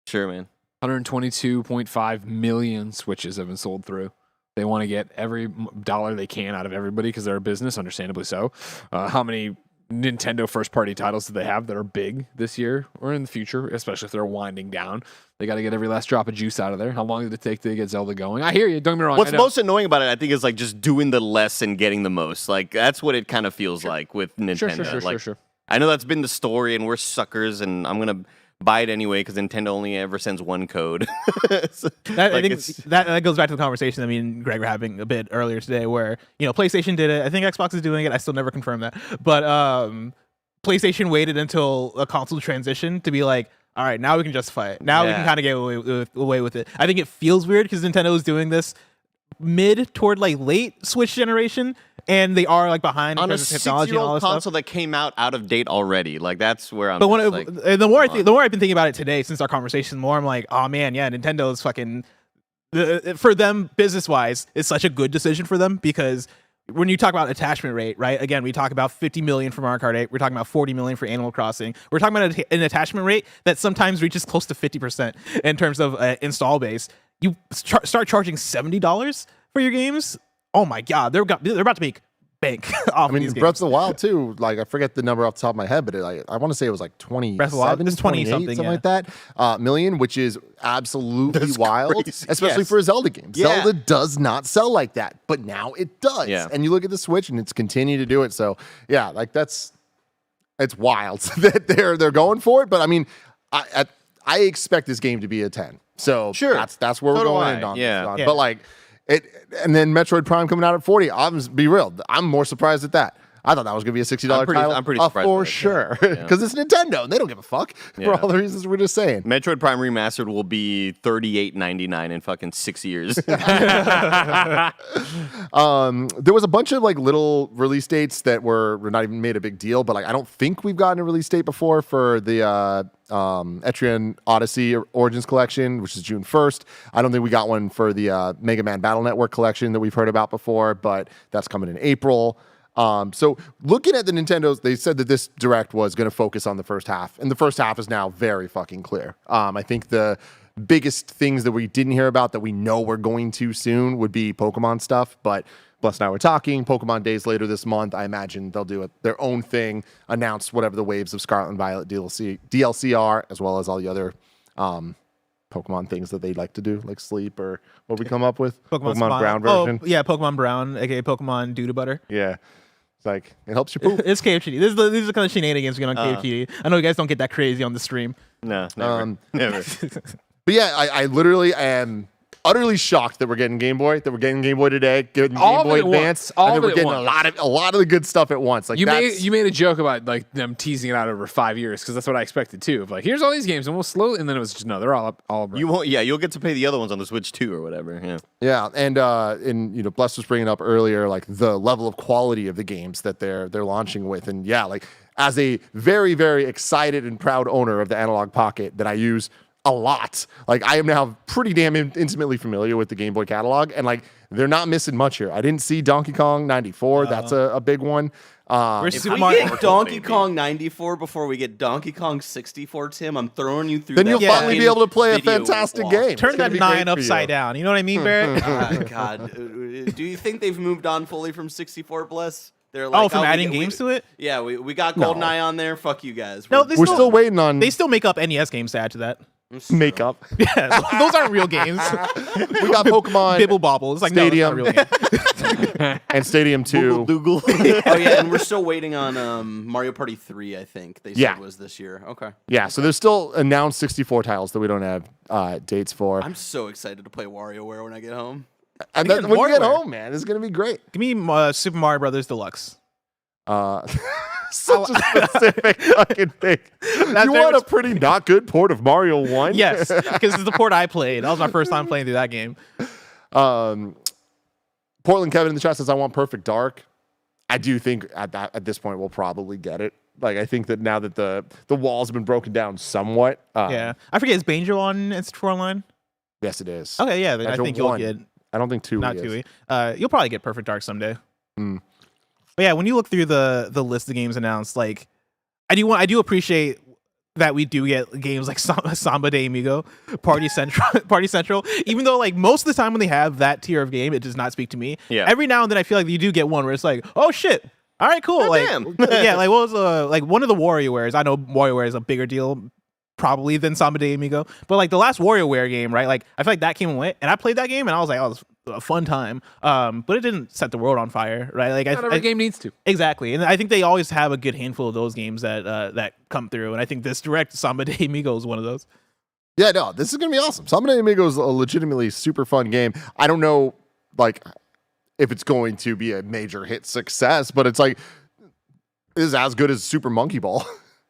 Sure, man. 122.5 million Switches have been sold through. They want to get every dollar they can out of everybody because they're a business, understandably so. How many Nintendo first-party titles do they have that are big this year or in the future, especially if they're winding down? They got to get every last drop of juice out of there. How long did it take to get Zelda going? I hear you. Don't get me wrong. What's most annoying about it, I think, is like just doing the less and getting the most. Like that's what it kind of feels like with Nintendo. Sure. I know that's been the story, and we're suckers, and I'm gonna buy it anyway because Nintendo only ever sends one code. So, I think that goes back to the conversation that me and Greg were having a bit earlier today, where PlayStation did it. I think Xbox is doing it. I still never confirmed that, but PlayStation waited until a console transition to be like, all right, now we can justify it. Now we can kind of get away with it. I think it feels weird because Nintendo is doing this mid toward like late Switch generation, and they are like behind on a because of technology and all 6-year-old this console stuff. that came out of date already. Like that's where I'm. But the more I've been thinking about it today since our conversation, the more I'm like, oh man, yeah, Nintendo is fucking for them business wise, it's such a good decision for them because when you talk about attachment rate, right? Again, we talk about 50 million for Mario Kart 8. We're talking about 40 million for Animal Crossing. We're talking about an attachment rate that sometimes reaches close to 50% in terms of install base. You start charging $70 for your games. Oh my God, they're about to make bank off of these games. Breath of the Wild too. Like I forget the number off the top of my head, but I want to say it was like 20. Breath of the Wild is 20 something, like that. Million, which is absolutely wild, crazy. especially for a Zelda game. Yeah. Zelda does not sell like that, but now it does. Yeah. And you look at the Switch, and it's continued to do it. So yeah, like it's wild that they're going for it. But I mean, I expect this game to be a 10. So sure, that's where we're going to end on. Yeah. But like. And then Metroid Prime coming out at 40. Be real. I'm more surprised at that. I thought that was going to be a $60 title. I'm pretty surprised for by that, sure. Because it's Nintendo and they don't give a fuck for all the reasons we're just saying. Metroid Prime Remastered will be $38.99 in fucking 6 years. There was a bunch of like little release dates that were not even made a big deal, but like I don't think we've gotten a release date before for the Etrian Odyssey Origins Collection, which is June 1st. I don't think we got one for the Mega Man Battle Network Collection that we've heard about before, but that's coming in April. So looking at the Nintendo's, they said that this Direct was going to focus on the first half, and the first half is now very fucking clear. I think the biggest things that we didn't hear about that we know we're going to soon would be Pokemon stuff, but Bless and I were talking. Pokemon Days later this month. I imagine they'll do their own thing, announce whatever the waves of Scarlet and Violet DLC are, as well as all the other Pokemon things that they like to do, like sleep or what we come up with. Pokemon Brown version. Oh, yeah, Pokemon Brown, aka Pokemon Doo Butter. Yeah. It's like, it helps you poop. It's KFGD. These are the kind of shenanigans we get on KFGD. I know you guys don't get that crazy on the stream. No, never. Never. But yeah, I literally am utterly shocked that we're getting Game Boy, that we're getting Game Boy today, getting Game Boy Advance, and that we're getting a lot of the good stuff at once. Like you made a joke about like them teasing it out over 5 years because that's what I expected too. Of like, here's all these games, and we'll slowly, and then it was just no, they're all up. You won't. Yeah, you'll get to play the other ones on the Switch too, or whatever. Yeah. Yeah, and you know, Bless was bringing up earlier like the level of quality of the games that they're launching with, and yeah, like as a very, very excited and proud owner of the Analog Pocket that I use a lot. Like I am now pretty damn intimately familiar with the Game Boy catalog, and like they're not missing much here. I didn't see Donkey Kong 94. That's a big one. If we get Donkey Kong 94 before we get Donkey Kong 64, Tim, I'm throwing you through. Then you'll finally be able to play a fantastic game. Turn that 9 upside down. You know what I mean, Barrett? God, do you think they've moved on fully from 64, Bless? They're like, from adding games to it? Yeah, we got GoldenEye on there. Fuck you guys. No, we're still waiting on. They still make up NES games to add to that. Make up. Yeah, those aren't real games. We got Pokemon Bibble Bobble. It's like Stadium, no, it's not a real game. and Stadium 2. Oh yeah, and we're still waiting on Mario Party 3. I think they said was this year. Okay. Yeah, so there's still announced 64 titles that we don't have dates for. I'm so excited to play WarioWare when I get home. And when you get home, man, it's gonna be great. Give me Super Mario Brothers Deluxe. Such a specific fucking thing. You want a pretty not good port of Mario 1? Yes, because it's the port I played. That was my first time playing through that game. Portland Kevin in the chat says, I want Perfect Dark. I do think at this point we'll probably get it. Like I think that now that the walls have been broken down somewhat. Yeah. I forget, is Banjo on N64 Online? Yes, it is. Okay, yeah, then I think you'll get... I don't think 2 Not 2E. You'll probably get Perfect Dark someday. Mm. But yeah, when you look through the list of games announced, like I do appreciate that we do get games like Samba de Amigo, Party Central. Even though like most of the time when they have that tier of game, it does not speak to me. Yeah. Every now and then I feel like you do get one where it's like, oh shit, all right, cool. Oh, like damn. yeah, like what was like one of the WarioWares? I know WarioWare is a bigger deal probably than Samba de Amigo, but like the last WarioWare game, right? Like I feel like that came and went, and I played that game and I was like, oh, it was a fun time. But it didn't set the world on fire, right? Like not every game needs to. Exactly, and I think they always have a good handful of those games that come through, and I think this direct Samba de Amigo is one of those. Yeah, no, this is gonna be awesome. Samba de Amigo is a legitimately super fun game. I don't know, like, if it's going to be a major hit success, but it's like it is as good as Super Monkey Ball.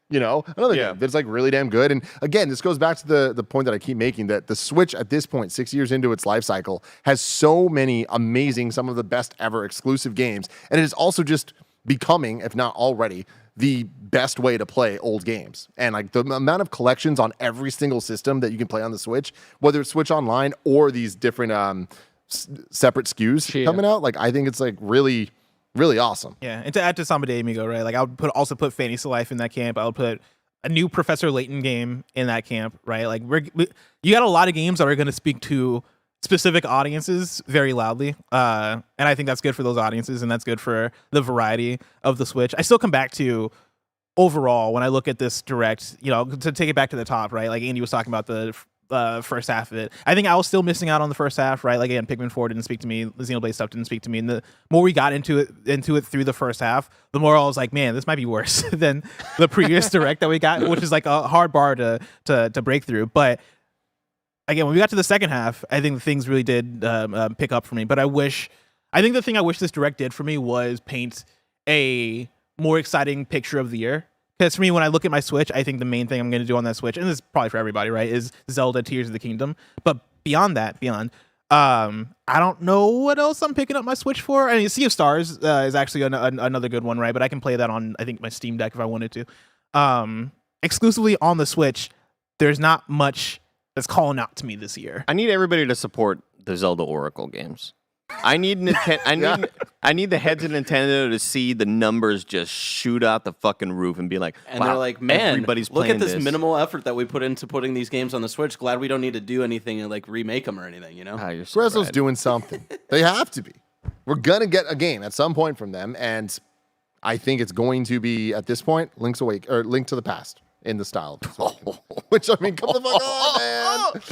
You know, another game that's like really damn good. And again, this goes back to the point that I keep making, that the Switch at this point, 6 years into its life cycle, has so many amazing, some of the best ever exclusive games. And it is also just becoming, if not already, the best way to play old games. And like the amount of collections on every single system that you can play on the Switch, whether it's Switch Online or these different separate SKUs coming out, like I think it's like really awesome. Yeah, and to add to Samba de Amigo, right? Like I would also put Fantasy Life in that camp. I would put a new Professor Layton game in that camp, right? Like you got a lot of games that are going to speak to specific audiences very loudly, and I think that's good for those audiences, and that's good for the variety of the Switch. I still come back to overall when I look at this direct, you know, to take it back to the top, right? Like Andy was talking about the first half of it. I think I was still missing out on the first half, right? Like again, Pikmin 4 didn't speak to me, the Xenoblade stuff didn't speak to me, and the more we got into it through the first half, the more I was like, man, this might be worse than the previous direct that we got, which is like a hard bar to break through. But again, when we got to the second half, I think things really did pick up for me. But I think the thing I wish this direct did for me was paint a more exciting picture of the year. Because for me, when I look at my Switch, I think the main thing I'm going to do on that Switch, and this is probably for everybody, right, is Zelda Tears of the Kingdom. But beyond that, I don't know what else I'm picking up my Switch for. I mean, Sea of Stars is actually another good one, right? But I can play that on, I think, my Steam Deck if I wanted to. Exclusively on the Switch, there's not much that's calling out to me this year. I need everybody to support the Zelda Oracle games. I need I need the heads of Nintendo to see the numbers just shoot out the fucking roof and be like, and wow, they're like, man, everybody's look playing at this minimal effort that we put into putting these games on the Switch. Glad we don't need to do anything and like remake them or anything, you know? Oh, you're so Grezzo's right. doing something. They have to be. we're gonna get a game at some point from them, and I think it's going to be at this point Link to the Past in the style of it. Which I mean, come the fuck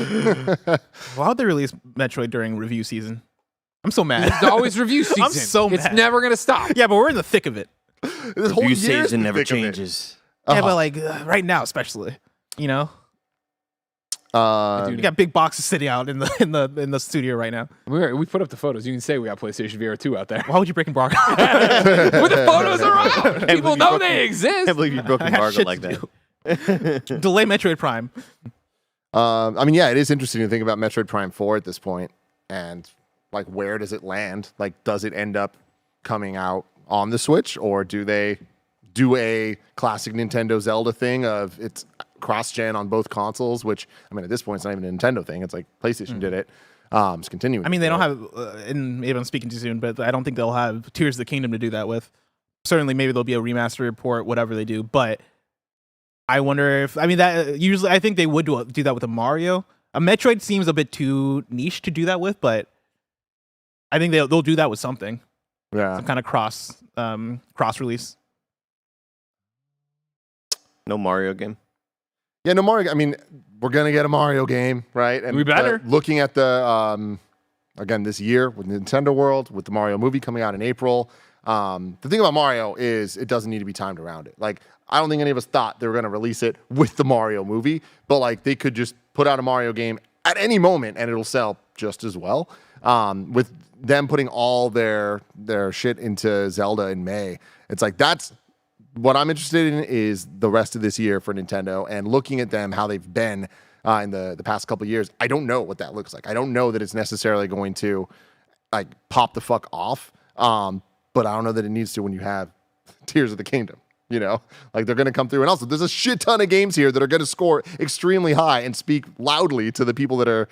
on, man. Why would they release Metroid during review season? I'm so mad. It's always review season. I'm so mad. It's never gonna stop. Yeah, but we're in the thick of it. This whole Review year's season the never thick of it. changes. Yeah, but like right now, especially, you know, you got big boxes sitting out in the studio right now. We put up the photos. You can say we got PlayStation VR 2 out there. Why would you break embargo? When the photos are out, people know they exist. I can't believe you broke embargo like that. Delay Metroid Prime. I mean, yeah, it is interesting to think about Metroid Prime 4 at this point, and like, where does it land? Like, does it end up coming out on the Switch, or do they do a classic Nintendo Zelda thing of it's cross-gen on both consoles? Which, I mean, at this point, it's not even a Nintendo thing. It's like PlayStation did it. It's continuing. I mean, they don't have, and maybe I'm speaking too soon, but I don't think they'll have Tears of the Kingdom to do that with. Certainly, maybe there'll be a remaster report, whatever they do. But I wonder if, I mean, that usually I think they would do that with a Mario. A Metroid seems a bit too niche to do that with, but I think they'll do that with something. Yeah. Some kind of cross release. No Mario game. Yeah, no Mario. I mean, we're gonna get a Mario game, right? And we better. Looking at the again this year with Nintendo World, with the Mario movie coming out in April. The thing about Mario is it doesn't need to be timed around it. Like, I don't think any of us thought they were gonna release it with the Mario movie, but like they could just put out a Mario game at any moment and it'll sell just as well. With them putting all their shit into Zelda in May, it's like that's what I'm interested in is the rest of this year for Nintendo and looking at them, how they've been in the past couple of years. I don't know what that looks like. I don't know that it's necessarily going to like pop the fuck off. But I don't know that it needs to when you have Tears of the Kingdom. You know, like they're going to come through. And also, there's a shit ton of games here that are going to score extremely high and speak loudly to the people that are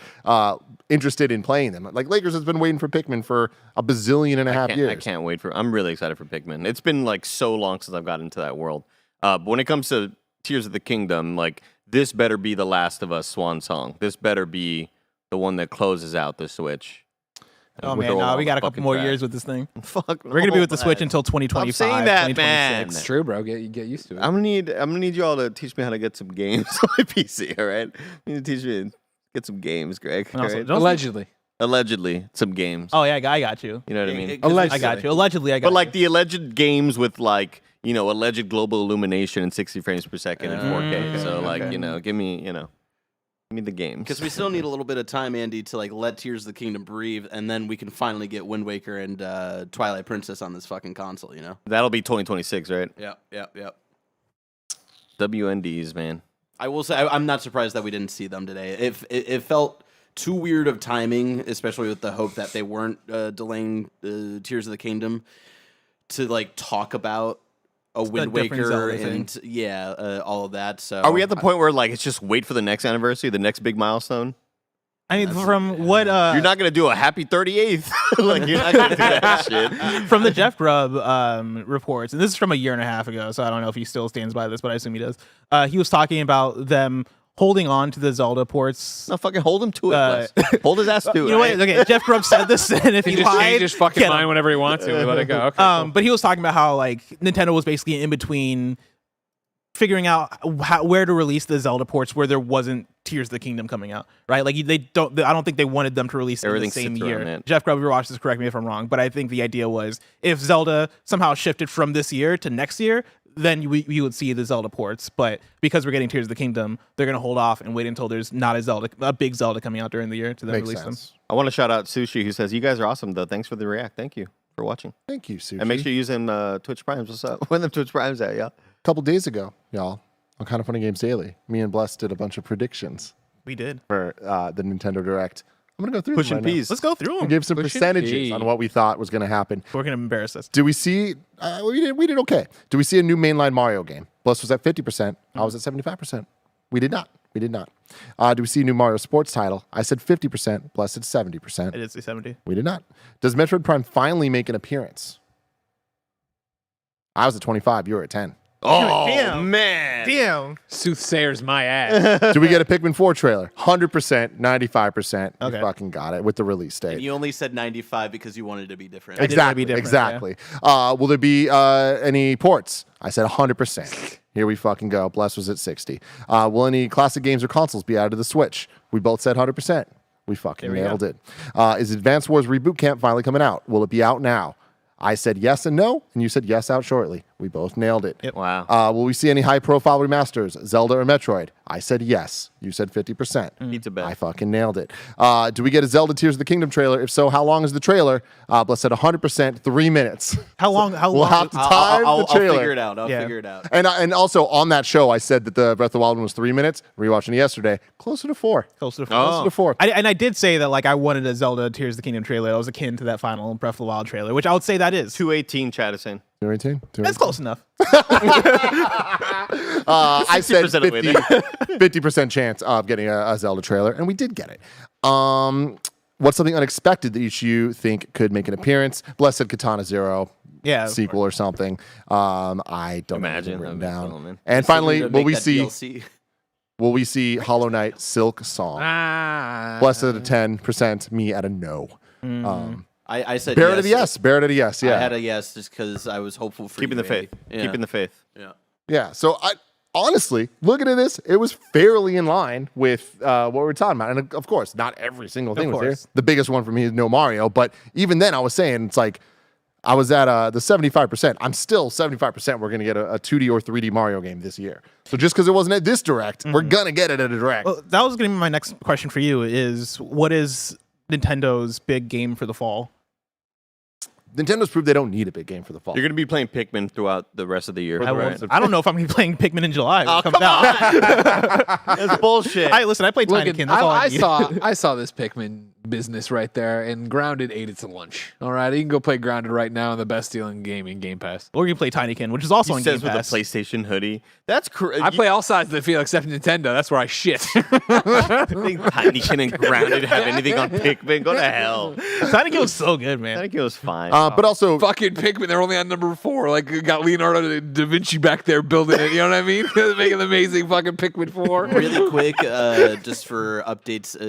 interested in playing them. Like Lakers has been waiting for Pikmin for a bazillion and a half years. I can't wait for. I'm really excited for Pikmin. It's been like so long since I've gotten into that world. But when it comes to Tears of the Kingdom, like this better be the Last of Us swan song. This better be the one that closes out the Switch. Oh man, no, we got a couple more years with this thing. Fuck, we're gonna be with the Switch until 2025. I'm saying that, man. It's true, bro. Get used to it. I'm gonna need y'all to teach me how to get some games on my PC. All right, you need to teach me to get some games, Greg. Also, Allegedly, some games. Oh yeah, I got you. You know what I mean? I got you. Allegedly, I got. But like the alleged games with like alleged global illumination and 60 frames per second and 4K. So like give me the games. Because we still need a little bit of time, Andy, to like let Tears of the Kingdom breathe, and then we can finally get Wind Waker and Twilight Princess on this fucking console. You know, that'll be 2026, right? Yep. WNDs, man. I will say I'm not surprised that we didn't see them today. It felt too weird of timing, especially with the hope that they weren't delaying Tears of the Kingdom to like talk about a Wind Waker and all of that. So are we at the point where like it's just wait for the next anniversary, the next big milestone? I mean, from what you're not gonna do a happy 38th. Like you're not gonna do that shit. From the Jeff Grubb reports, and this is from a year and a half ago, so I don't know if he still stands by this, but I assume he does. He was talking about them holding on to the Zelda ports. No, fucking hold him to it. Hold his ass to it. You know what? Okay, Jeff Grubb said this, and if he just lied, change his fucking mind whenever he wants to. We let it go. Okay, cool. But he was talking about how like Nintendo was basically in between figuring out where to release the Zelda ports where there wasn't Tears of the Kingdom coming out, right? Like I don't think they wanted them to release it in the same year. Jeff Grubb, if you're watching this, correct me if I'm wrong, but I think the idea was if Zelda somehow shifted from this year to next year, then we would see the Zelda ports. But because we're getting Tears of the Kingdom, they're going to hold off and wait until there's not a big Zelda coming out during the year to then release them. I want to shout out Sushi, who says, "You guys are awesome, though. Thanks for the react. Thank you for watching. Thank you, Sushi. And make sure you use them Twitch Primes. What's up? When the Twitch Primes at, y'all? A couple days ago, y'all, on Kind of Funny Games Daily, me and Bless did a bunch of predictions. We did. For the Nintendo Direct. I'm going to go through Pushing them right peas. Let's go through them. We gave some percentages on what we thought was going to happen. We're going to embarrass us. Do we see... we did okay. Do we see a new mainline Mario game? Bless was at 50%. I was at 75%. We did not. Do we see a new Mario sports title? I said 50%. Bless said 70%. I did say 70. We did not. Does Metroid Prime finally make an appearance? I was at 25. You were at 10. Oh, Damn. man. Damn. Soothsayer's my ass. Do we get a Pikmin 4 trailer? 100%, 95%. Okay. We fucking got it with the release date. And you only said 95 because you wanted to be different. Exactly. different, Exactly. Will there be any ports? I said 100%. Here we fucking go. Bless was at 60. Will any classic games or consoles be added to the Switch? We both said 100%. We fucking nailed it. Is Advance Wars Reboot Camp finally coming out? Will it be out now? I said yes and no, and you said yes out shortly. We both nailed it. Yep. Wow. Will we see any high-profile remasters, Zelda or Metroid? I said yes. You said 50%. Pizza bet. I fucking nailed it. Do we get a Zelda Tears of the Kingdom trailer? If so, how long is the trailer? Bless said 100%, 3 minutes. How long? We'll have to time I'll the trailer. figure it out. I'll Yeah. figure it out. And also on that show, I said that the Breath of the Wild one was 3 minutes. Rewatching it yesterday, closer to 4. Closer to Closer to 4. I did say that like I wanted a Zelda Tears of the Kingdom trailer that was akin to that final Breath of the Wild trailer, which I would say that is. 218 chat is in. 218? That's close enough. I said 50% of the way 50% chance of getting a Zelda trailer, and we did get it. What's something unexpected that each of you think could make an appearance? Bless said Katana Zero. Yeah. Sequel or something. I don't Imagine. know written That'd be down. cool, man. And finally, To will make we that see DLC. will we see Hollow Knight Silk Song? Bless at a 10%, me at a no. I said Barrett yes. at a yes. Barrett at a yes. Yeah. I had a yes just because I was hopeful for Keeping you, the faith. Andy. Yeah. Keeping the faith. Yeah. Yeah. So I honestly, looking at this, it was fairly in line with what we were talking about. And of course, not every single thing was there. course. The biggest one for me is no Mario. But even then, I was saying it's like I was at the 75%. I'm still 75%. We're gonna get a 2D or 3D Mario game this year. So just because it wasn't at this direct, we're gonna get it at a direct. Well, that was going to be my next question for you is what is Nintendo's big game for the fall? Nintendo's proved they don't need a big game for the fall. You're going to be playing Pikmin throughout the rest of the year. I will. Right? I don't know if I'm going to be playing Pikmin in July. when Oh, it comes come out. That's bullshit. Listen, I played Tinykin. That's all I need. I saw this Pikmin business right there, and Grounded ate it to lunch. All right, you can go play Grounded right now, and the best deal in gaming, Game Pass. Or you play Tinykin, which is also He on says Game with a Pass. PlayStation hoodie. That's crazy. I play all sides of the field except Nintendo. That's where I shit. Tinykin and Grounded have anything on Pikmin? Go to hell. Tinykin was so good, man. Tinykin was fine. But also, Fucking Pikmin, they're only on number 4. Like, you got Leonardo da Vinci back there building it. You know what I mean? Making an amazing fucking Pikmin 4. Really quick, just for updates,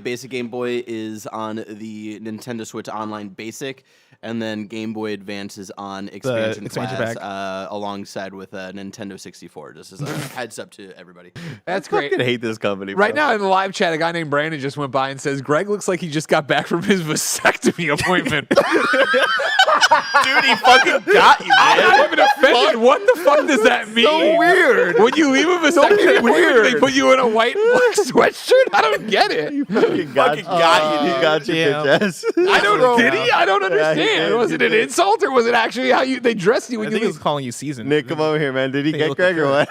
Basic Game Boy is on the Nintendo Switch Online Basic, and then Game Boy Advance is on expansion expansion class pack. alongside with Nintendo 64. Just as a heads up to everybody. That's I great. fucking hate this company. Right bro. now in the live chat, a guy named Brandon just went by and says, Greg looks like he just got back from his vasectomy appointment. Dude, he fucking got you, I'm man. not even offended. What the fuck does that mean? so weird. When you leave a vasectomy appointment, they put you in a white sweatshirt? I don't get it. He fucking got you. He got you, damn. bitch ass. I don't. Did he? I don't he understand. did, Was he it an did. insult or was it actually how they dressed you I when you think he was leave? calling you seasoned. Nick, come over here, man. Did he Hey, get look Greg or what?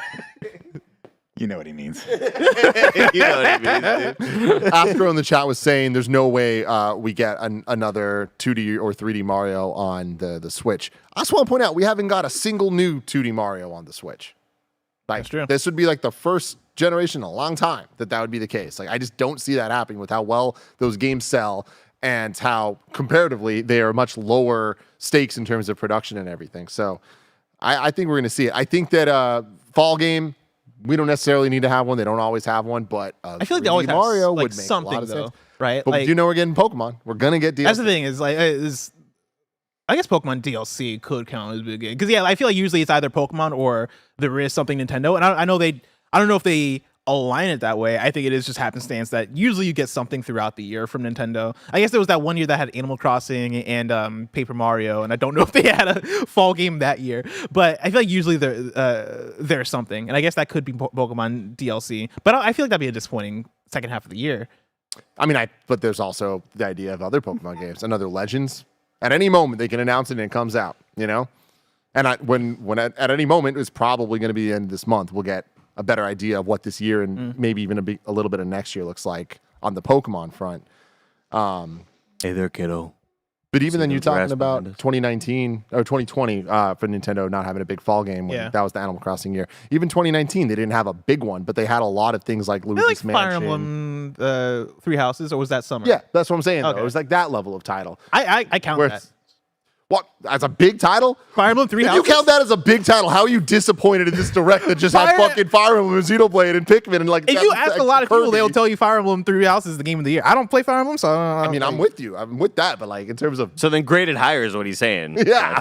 You know what he means. You know what he means, dude. Astro in the chat was saying there's no way we get another 2D or 3D Mario on the Switch. I just want to point out we haven't got a single new 2D Mario on the Switch. Like, That's true. This would be like the first generation in a long time that would be the case. Like I just don't see that happening with how well those games sell and how comparatively they are much lower stakes in terms of production and everything. So I think we're going to see it. I think that fall game, we don't necessarily need to have one. They don't always have one, but I feel like they 3D always have Mario like would make a something lot of though, sense. right? But Like, you know we're getting Pokemon. We're gonna get DLC. that's the thing is like I guess Pokemon DLC could count as a big game because I feel like usually it's either Pokemon or there is something Nintendo, and I don't know if they align it that way. I think it is just happenstance that usually you get something throughout the year from Nintendo. I guess there was that one year that had Animal Crossing and Paper Mario, and I don't know if they had a fall game that year, but I feel like usually there's something, and I guess that could be Pokemon DLC. But I feel like that'd be a disappointing second half of the year. I mean, but there's also the idea of other Pokemon games, another Legends. At any moment they can announce it and it comes out, you know. And when at any moment it's probably going to be in this month. We'll get a better idea of what this year and maybe even a little bit of next year looks like on the Pokemon front. Hey there, kiddo. But even then, you're those grass talking about behind us. 2019 or 2020 for Nintendo not having a big fall game. When Yeah. That was the Animal Crossing year. Even 2019, they didn't have a big one, but they had a lot of things like I like Luigi's Fire Mansion. Emblem, Three Houses, or was that summer? Yeah, that's what I'm saying. Okay. Though. It was like that level of title. I count Where that. What? As a big title? Fire Emblem Three If Houses. you count that as a big title, how are you disappointed in this direct that just had fucking Fire Emblem and Xenoblade and Pikmin and like? If you ask a lot of people, Kirby. they'll tell you Fire Emblem Three Houses is the game of the year. I don't play Fire Emblem, so I mean, I'm with you. I'm with that, but like in terms of So then graded higher is what he's saying. yeah.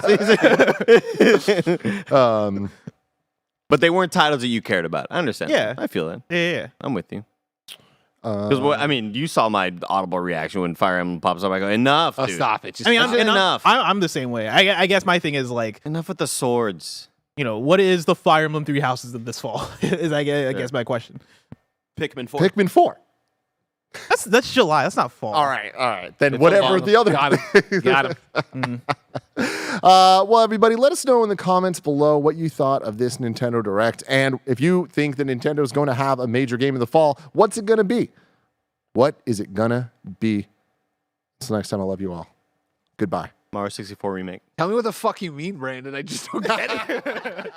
But they weren't titles that you cared about. I understand. Yeah. I feel that. yeah. I'm with you. Because I mean, you saw my audible reaction when Fire Emblem pops up. I go, enough, dude. Stop it. Just I mean, That's enough. I'm the same way. I guess my thing is like, Enough with the swords. you know, what is the Fire Emblem Three Houses of this fall? Is I guess my question. Pikmin 4. Pikmin 4. That's July. That's not fall. All right. Then It's whatever Obama. the other. Got him. Got him. Well, everybody, let us know in the comments below what you thought of this Nintendo Direct, and if you think that Nintendo is going to have a major game in the fall, what's it going to be? What is it gonna be? Until next time, I love you all. Goodbye. Mario 64 remake. Tell me what the fuck you mean, Brandon. I just don't get it.